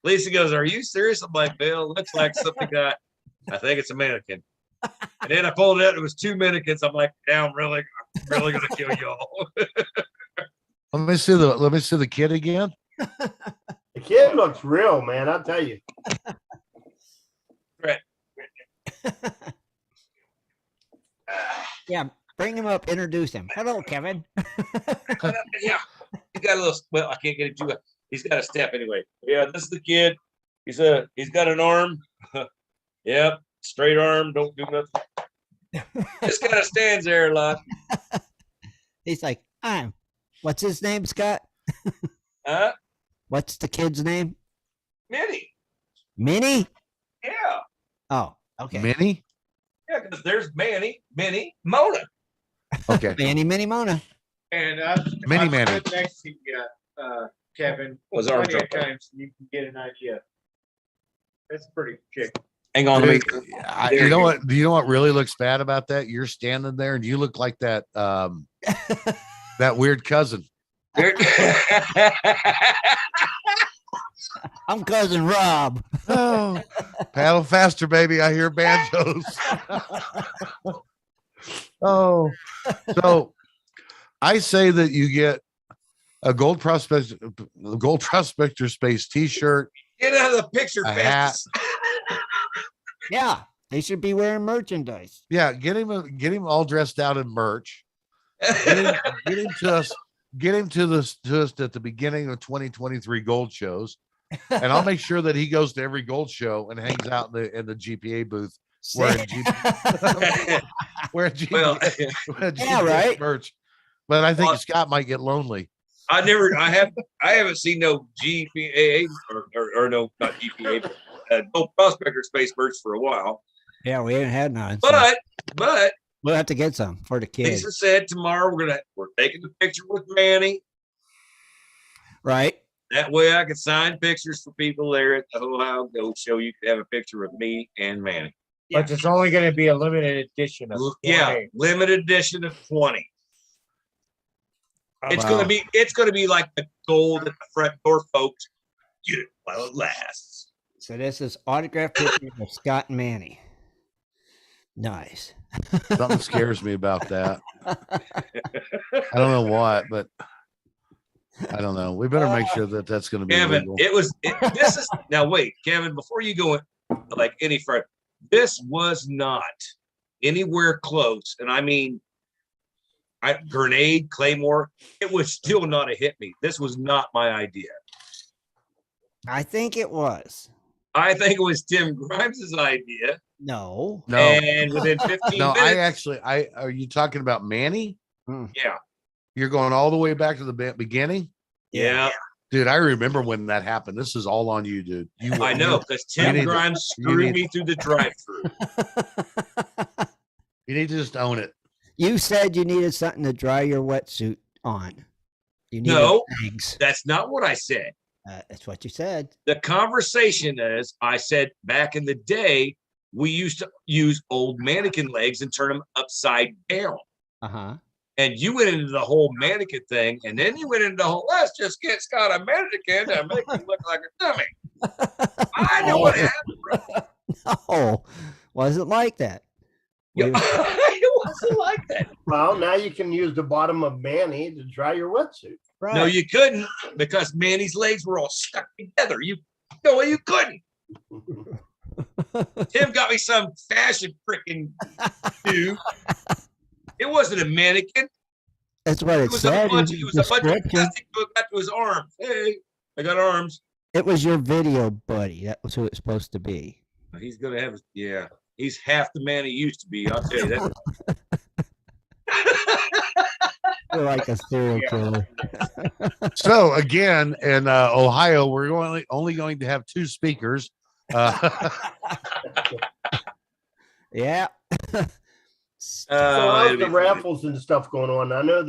Lisa goes, are you serious? I'm like, Bill, looks like something I think it's a mannequin. And then I pulled it out. It was two mannequins. I'm like, yeah, I'm really going to kill y'all. let me see the kid again. The kid looks real, man. I'll tell you. yeah, bring him up. Introduce him. Hello, Kevin. Yeah, he got a little. Well, I can't get it too. He's got a step anyway. Yeah, this is the kid. He's got an arm. Yep, straight arm. Don't do nothing. Just kind of stands there a lot. He's like, what's his name, Scott? Huh? What's the kid's name? Minnie. Minnie? Yeah. Oh, okay. Minnie. Yeah, because there's Manny, Minnie, Mona. Okay. Manny, Minnie, Mona. And Mini I've Manny. stood next to you, Kevin, Was arm plenty of trouble. times, and you can get an idea. That's pretty chick. Hang on, Dude, There you you know go. what? Do you know what really looks bad about that? You're standing there and you look like that that weird cousin. I'm cousin Rob. Oh, paddle faster, baby. I hear banjos. Oh, so I say that you get a gold prospector space t-shirt. Get out of the picture, A hat. fast. Yeah, they should be wearing merchandise. Yeah, get him all dressed out in merch. Get him to us. Get him to us at the beginning of 2023 gold shows, and I'll make sure that he goes to every gold show and hangs out in the GPA booth wearing GPA Well, Yeah, right. merch. But I think Well, Scott might get lonely. I haven't seen no GPA or no, not GPA, no Prospector Space merch for a while. Yeah, we haven't had none. so- But We'll have to get some for the kids. Lisa said tomorrow we're taking the picture with Manny. Right? That way I can sign pictures for people there at the Ohio Goat Show. You can have a picture of me and Manny. But it's only going to be a limited edition of 20. Yeah, limited edition of 20. It's Wow. gonna be like the gold at the front door, folks. Get it while it lasts. So this is autographed picture of Scott and Manny. Nice. Something scares me about that. I don't know what, but I don't know. We better make sure that that's going to be Kevin, legal. this is now wait, Kevin, before you go like any further, this was not anywhere close. And I mean, grenade, Claymore, it was still not a hit me. This was not my idea. I think it was. I think it was Tim Grimes' idea. No. No, And within 15 no, minutes. are you talking about Manny? Yeah. You're going all the way back to the beginning? Yeah. Dude, I remember when that happened. This is all on you, dude. I know, because Tim Grimes screwed me through the drive-through. You need to just own it. You said you needed something to dry your wetsuit on. You needed No, eggs. that's not what I said. That's what you said. The conversation is, I said back in the day, we used to use old mannequin legs and turn them upside down. Uh-huh. And you went into the whole mannequin thing, and then you went into the whole, let's just get Scott a mannequin to make him look like a dummy. I know what happened. No, wasn't like that. Yeah, it wasn't like that. Well, now you can use the bottom of Manny to dry your wetsuit. Right. No, you couldn't, because Manny's legs were all stuck together. You couldn't. Tim got me some fashion freaking do. It wasn't a mannequin. That's what It it was said. a bunch of description. plastic that got to his arms. Hey, I got arms. It was your video buddy. That was who it's supposed to be. He's gonna have he's half the man he used to be. I'll tell you that. You're like a serial killer. So again, in Ohio, we're only going to have 2 speakers. Yeah. So how's it'll the be raffles and stuff going on? I know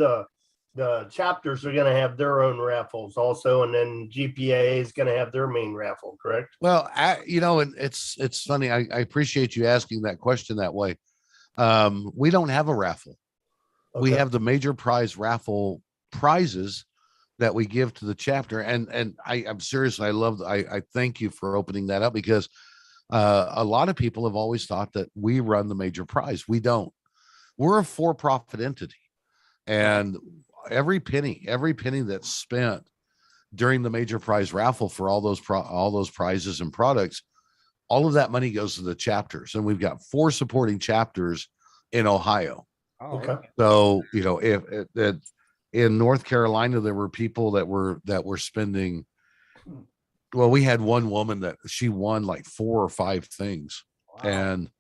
the chapters are going to have their own raffles also, and then GPA is going to have their main raffle, correct? Well, and it's funny. I appreciate you asking that question that way. We don't have a raffle. We Okay. have the major prize raffle prizes that we give to the chapter. And I'm serious. I thank you for opening that up, because a lot of people have always thought that we run the major prize. We don't. We're a for-profit entity, and every penny that's spent during the major prize raffle for all those prizes and products, all of that money goes to the chapters. And we've got 4 supporting chapters in Ohio. Okay. So, if in North Carolina, there were people that were spending. Well, we had one woman that she won like 4 or 5 things. Wow. And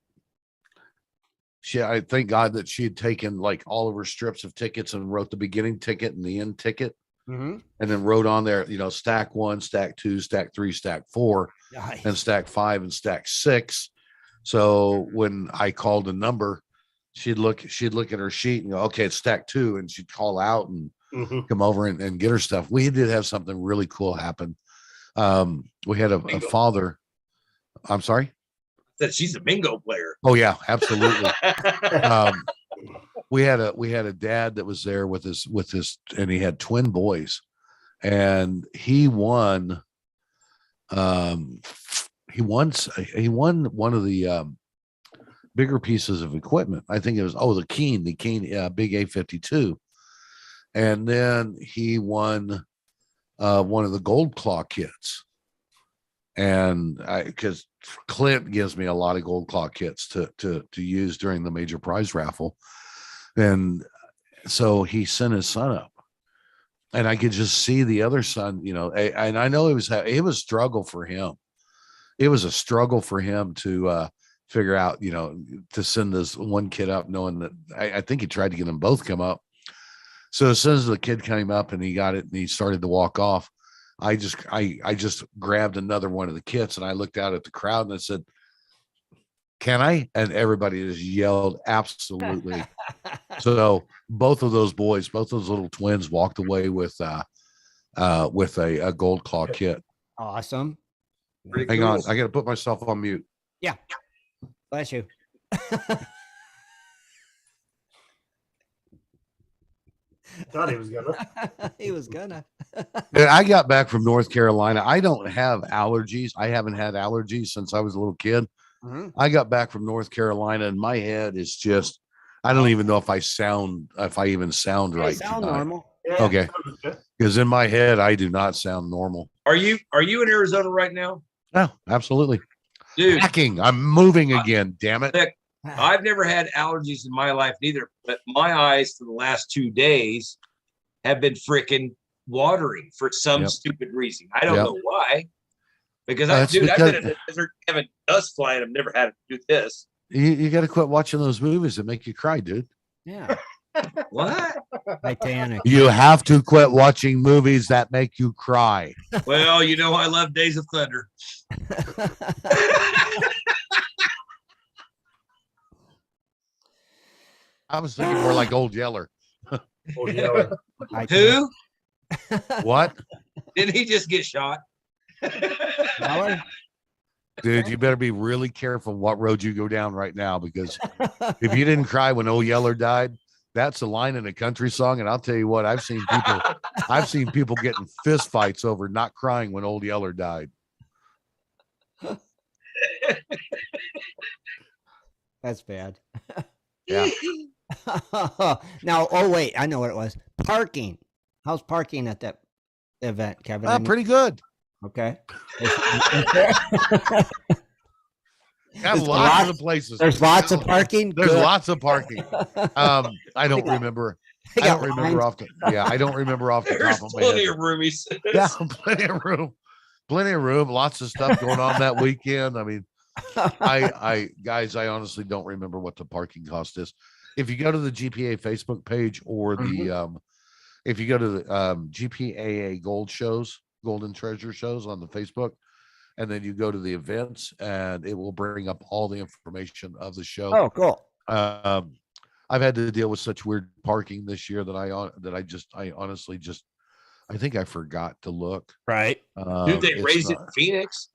I thank God that she had taken like all of her strips of tickets and wrote the beginning ticket and the end ticket. Mm-hmm. And then wrote on there, stack 1, stack 2, stack 3, stack 4, Nice. and stack 5 and stack 6. So when I called a number, she'd look at her sheet and go, okay, it's stack 2. And she'd call out and come over and get her stuff. We did have something really cool happen. We had a father. I'm sorry. that she's a bingo player. Oh yeah, absolutely. We had a dad that was there with his, and he had twin boys, and he won one of the bigger pieces of equipment. I think it was the Keen big A52, and then he won one of the gold claw kits. And because Clint gives me a lot of gold claw kits to use during the major prize raffle, and so he sent his son up, and I could just see the other son, and I know it was a struggle for him. It was a struggle for him to figure out, to send this one kid up, knowing that I think he tried to get them both come up. So as soon as the kid came up and he got it and he started to walk off, I just grabbed another one of the kits, and I looked out at the crowd and I said, can I? And everybody just yelled, absolutely. So both of those boys, both those little twins walked away with a Gold Claw kit. Awesome. Pretty Hang cool. on. I got to put myself on mute. Yeah. Bless you. Thought he was gonna. He was gonna. Dude, I got back from North Carolina. I don't have allergies. I haven't had allergies since I was a little kid. Mhm. I got back from North Carolina and my head is just, I don't even know if I even sound Hey, right. sound tonight. normal. Yeah, Okay. Because in my head, I do not sound normal. Are you in Arizona right now? No, absolutely. Dude, Packing. I'm moving again. Damn it. I've never had allergies in my life neither, but my eyes for the last 2 days have been freaking watering for some Yep. stupid reason. I don't Yep. know why. Because That's I've because- been in the desert having dust flying. I've never had to do this. You got to quit watching those movies that make you cry, dude. Yeah. What? Titanic. You have to quit watching movies that make you cry. Well, you know I love Days of Thunder. I was thinking more like Old Yeller. Oh, yeah. Who? What? Didn't he just get shot? Yeller? Dude, you better be really careful what road you go down right now, because if you didn't cry when Old Yeller died, that's a line in a country song. And I'll tell you what, I've seen people getting fist fights over not crying when Old Yeller died. That's bad. Yeah. Now, oh wait, I know what it was. Parking. How's parking at that event, Kevin? Any- Pretty good. Okay. Have There's lots of the places. There's lots of parking. There's Good. lots of parking. I don't got- remember. They I got don't remember lines. off the. Yeah, I don't remember off the There's top of my plenty head. of room, he says. Yeah, plenty of room. Plenty of room. Lots of stuff going on that weekend. I mean, I guys, I honestly don't remember what the parking cost is. If you go to the GPA Facebook page or the if you go to the GPAA Gold shows, Golden Treasure shows on the Facebook, and then you go to the events, and it will bring up all the information of the show. Oh, cool. I've had to deal with such weird parking this year that I honestly just I think I forgot to look. Right. Dude, they It's raised it not- in Phoenix.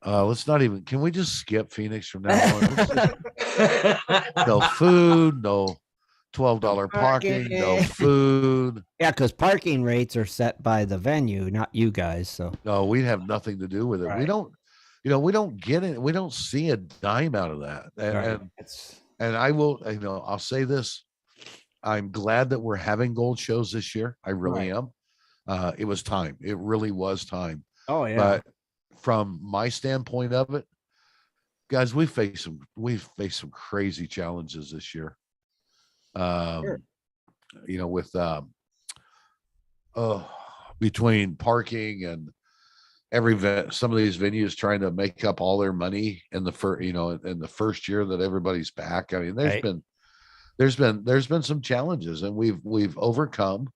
let's not even. Can we just skip Phoenix from now on? Let's just- no food, no $12 parking, no Parking. food. Yeah, because parking rates are set by the venue, not you guys. So No, we have nothing to do with it. We Right. don't, we don't get it. We don't see a dime out of that. And it's I will, I'll say this. I'm glad that we're having gold shows this year. I really am. It was time. It really was time. oh yeah. But from my standpoint of it, guys, we faced some crazy challenges this year. With between parking and some of these venues trying to make up all their money in the first year that everybody's back. I mean, there's been some challenges, and we've overcome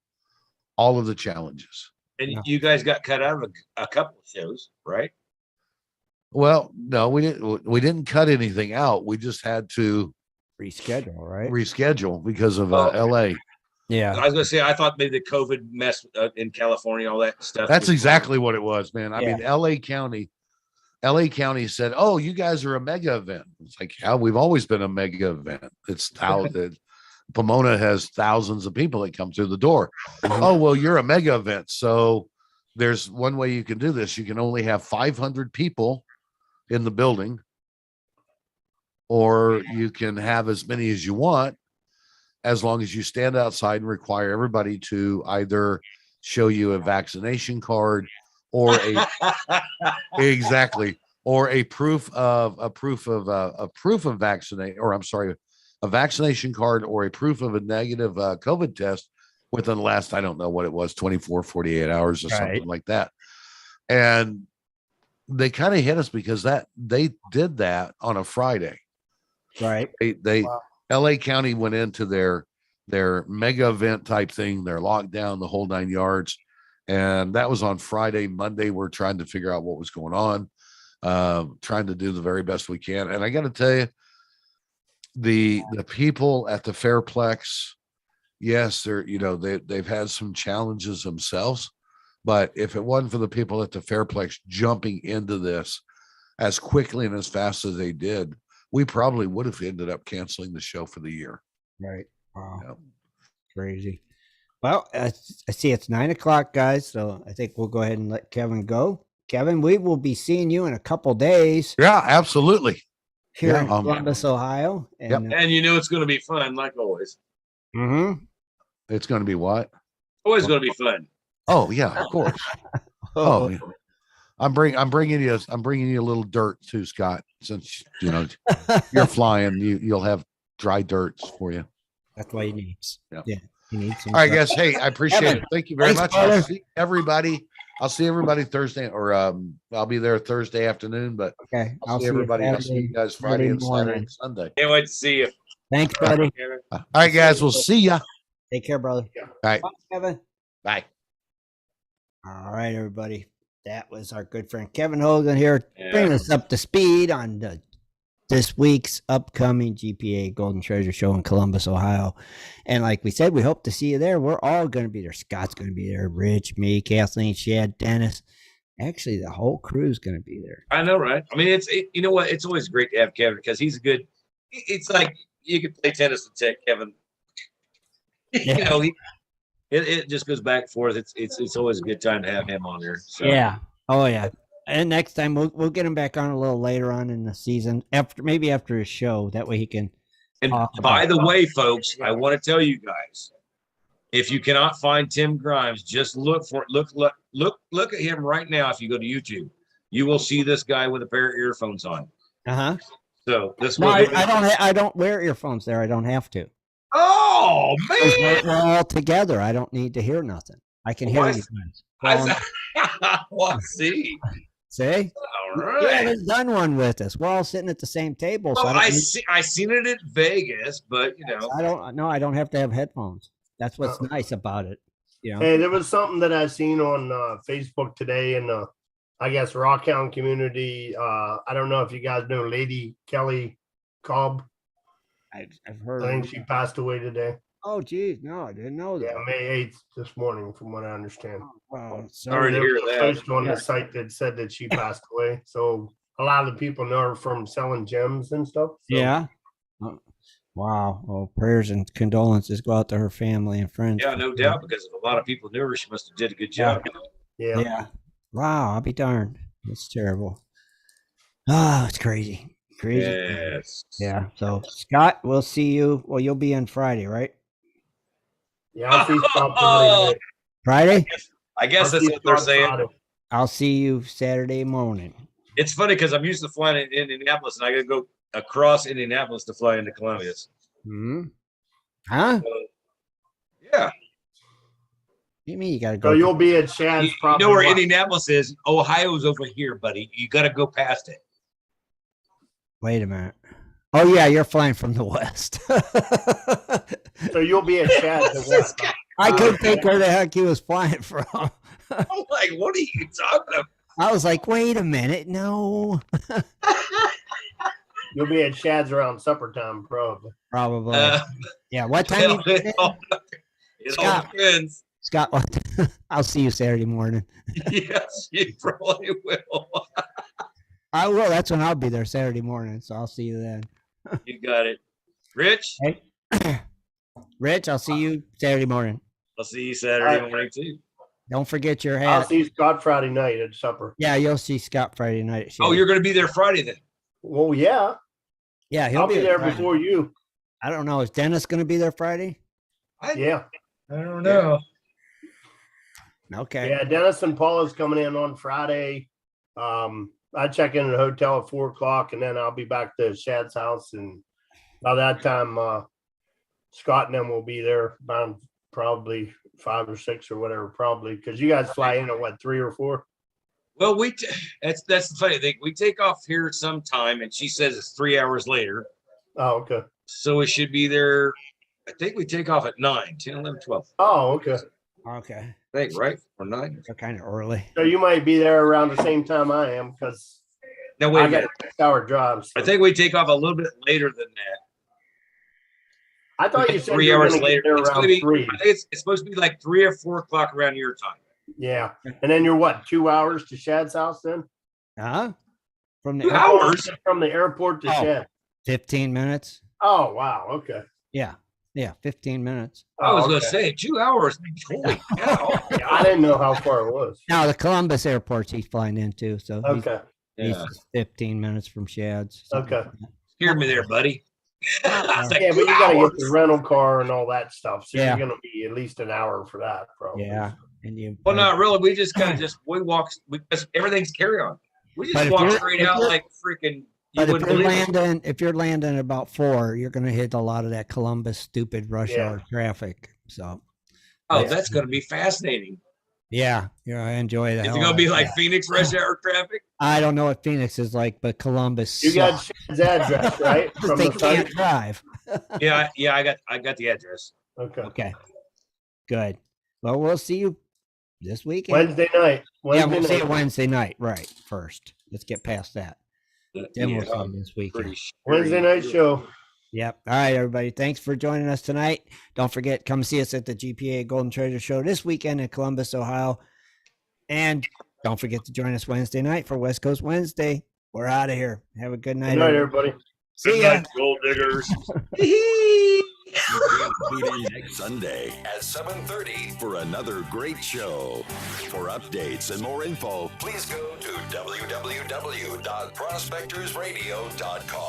all of the challenges. And Yeah. you guys got cut out of a couple of shows, right? Well, no, we didn't cut anything out. We just had to reschedule, right? reschedule because of Oh, okay. LA. Yeah. I was gonna say I thought maybe the COVID mess in California, all that stuff. That's was- exactly what it was, man. I Yeah. mean, LA County said, "Oh, you guys are a mega event." It's like, yeah, we've always been a mega event. It's Pomona has thousands of people that come through the door. Oh, well, you're a mega event. So there's one way you can do this. You can only have 500 people in the building, or you can have as many as you want, as long as you stand outside and require everybody to either show you a vaccination card or a proof of vaccinate, or I'm sorry, a vaccination card or a proof of a negative COVID test within the last, I don't know what it was, 24, 48 hours or something like that. And they kind of hit us because they did that on a Friday. Right. Wow. LA County went into their mega event type thing, their lockdown, the whole 9 yards. And that was on Friday. Monday, we're trying to figure out what was going on. trying to do the very best we can. And I got to tell you, the people at the Fairplex, yes, they've had some challenges themselves, but if it wasn't for the people at the Fairplex jumping into this as quickly and as fast as they did, we probably would have ended up canceling the show for the year. Right. Wow. Yep. Crazy. Well, I see it's 9:00, guys. So I think we'll go ahead and let Kevin go. Kevin, we will be seeing you in a couple days Yeah, absolutely. here Yeah, in Columbus, Ohio. And, And you know it's going to be fun, like always. It's going to be what? Always going to be fun. Oh yeah, of course. Oh, yeah. I'm bringing you a little dirt too, Scott. Since you're flying, you'll have dry dirts for you. that's why he needs. Yeah. He needs some All right, stuff. guys. Hey, I appreciate Kevin, it. Thank you very thanks, much. brother. I'll see everybody Thursday, or I'll be there Thursday afternoon, but Okay. I'll see everybody. I'll see you guys Friday and Saturday morning. and Sunday. Can't wait to see you. Thanks, buddy. All right, guys. We'll see ya. Take care, brother. All right. Bye, Kevin. Bye. All right, everybody. That was our good friend Kevin Hogan here, Yeah. bringing us up to speed on this week's upcoming GPA Golden Treasure Show in Columbus, Ohio. And like we said, we hope to see you there. We're all going to be there. Scott's going to be there. Rich, me, Kathleen, Shad, Dennis. Actually, the whole crew's going to be there. I know, right? I mean, you know what? It's always great to have Kevin because he's a good. It's like you could play tennis with Tech, Kevin. Yeah. It just goes back and forth. It's always a good time to have him on there. So. Yeah. Oh, yeah. And next time we'll get him back on a little later on in the season, maybe after his show. That way he can. And talk by about the way, folks, I want to tell you guys, if you cannot find Tim Grimes, just look at him right now. If you go to YouTube, you will see this guy with a pair of earphones on. So this. No, I don't wear earphones there. I don't have to. Oh man, We're all together. I don't need to hear nothing. I can hear you guys. Well, see. See? All You right. haven't done one with us. We're all sitting at the same table. So Well, I I don't, I seen it at Vegas, but I don't have to have headphones. That's what's nice about it. Hey, there was something that I seen on Facebook today in the, I guess, Rockhound community. I don't know if you guys know Lady Kelly Cobb. I've heard. I think she passed away today. Oh, geez, no, I didn't know that. Yeah, May 8th this morning, from what I understand. Oh, Sorry to There hear was a that. post on the site that said that she passed away. So a lot of the people know her from selling gems and stuff. So, Yeah. Oh, wow. Well, prayers and condolences go out to her family and friends. Yeah, no doubt, because if a lot of people knew her, she must have did a good job. yeah. Yeah. Wow, I'll be darned. It's terrible. Oh, it's crazy. Crazy. Yes. Yeah. So Scott, we'll see you. Well, you'll be in Friday, right? Yeah, I'll see Scott Friday. Friday? I guess I'll that's see what they're Scott saying. Friday. I'll see you Saturday morning. It's funny because I'm used to flying in Indianapolis, and I got to go across Indianapolis to fly into Columbus. Hmm. Huh? Yeah. What do you mean you got to go? So you'll be at Shad's You probably. know where what? Indianapolis is? Ohio's over here, buddy. You got to go past it. Wait a minute. Oh yeah, you're flying from the west. So you'll be at Shad's. at what? I couldn't think where the heck he was flying from. I'm like, what are you talking about? I was like, wait a minute, no. You'll be at Shad's around supper time, probably. Probably. Yeah. What time? It, You it all, it all Scott. depends. Scott, I'll see you Saturday morning. Yes, you probably will. I will. That's when I'll be there Saturday morning. So I'll see you then. You got it. Rich, Hey, Rich, I'll see you Saturday morning. I'll see you Saturday All right. morning too. Don't forget your I'll hat. see Scott Friday night at supper. Yeah, you'll see Scott Friday night. At Oh, Shady. you're going to be there Friday then? Well, yeah, Yeah, he'll I'll be there Friday. before you. I don't know. Is Dennis going to be there Friday? Yeah, I don't know. Okay. yeah. Dennis and Paula's coming in on Friday. I check in at the hotel at 4:00, and then I'll be back to Shad's house. And by that time, Scott and them will be there around probably 5 or 6 or whatever. Probably because you guys fly in at what, 3 or 4? Well, that's the funny thing. We take off here sometime, and she says it's 3 hours later. Oh, okay. So it should be there. I think we take off at 9, 10, 11, 12. Oh, okay. Okay. I think, right? Or 9. They're kind of early. So you might be there around the same time I am, because No, wait I a got minute. a 6-hour drive. so- I think we take off a little bit later than that. I thought you Like said 3 you were hours gonna later. get there It's around gonna be, 3. I think it's supposed to be like 3 or 4 o'clock around your time. Yeah. And then you're what, 2 hours to Shad's house then? Huh? From the 2 airport, hours? From the airport to Oh. Shad. 15 minutes. Oh, wow. Okay. Yeah. Yeah. 15 minutes. I was Oh, gonna okay. say 2 hours. Holy cow. Yeah, I didn't know how far it was. Now the Columbus airport's he's flying into, so Okay. he's Yeah. 15 minutes from Shad's. something Okay. like that. Scared me there, buddy. I was like, Yeah, but 2 you gotta get the hours? rental car and all that stuff. So Yeah. you're gonna be at least an hour for that, probably. Yeah. And you Well, not really. We just kind of we walk because everything's carry on. We But just if walk you're- straight if out you're- like freaking. You But if wouldn't you're believe it. landing, at about 4, you're gonna hit a lot of that Columbus stupid rush Yeah. hour traffic. So Oh, yeah. that's gonna be fascinating. yeah, I enjoy that. Is it gonna be like Phoenix rush hour traffic? I don't know what Phoenix is like, but Columbus. You got sucks. Shad's address, right? From they the can't site? drive. Yeah, I got the address. Okay. Okay, good. Well, we'll see you this weekend. Wednesday night. Yeah, we'll see Wednesday you night. Wednesday night. Right. First, let's get past that. Then we'll see Yeah, you this weekend. pretty sure Wednesday night show. Yep. All right, everybody. Thanks for joining us tonight. Don't forget, come see us at the GPA Golden Treasure Show this weekend in Columbus, Ohio. And don't forget to join us Wednesday night for West Coast Wednesday. We're out of here. Have a good night. Good night, everybody. See Good ya. night, gold diggers. Tune in next Sunday at 7:30 for another great show. For updates and more info, please go to www.prospectorsradio.com.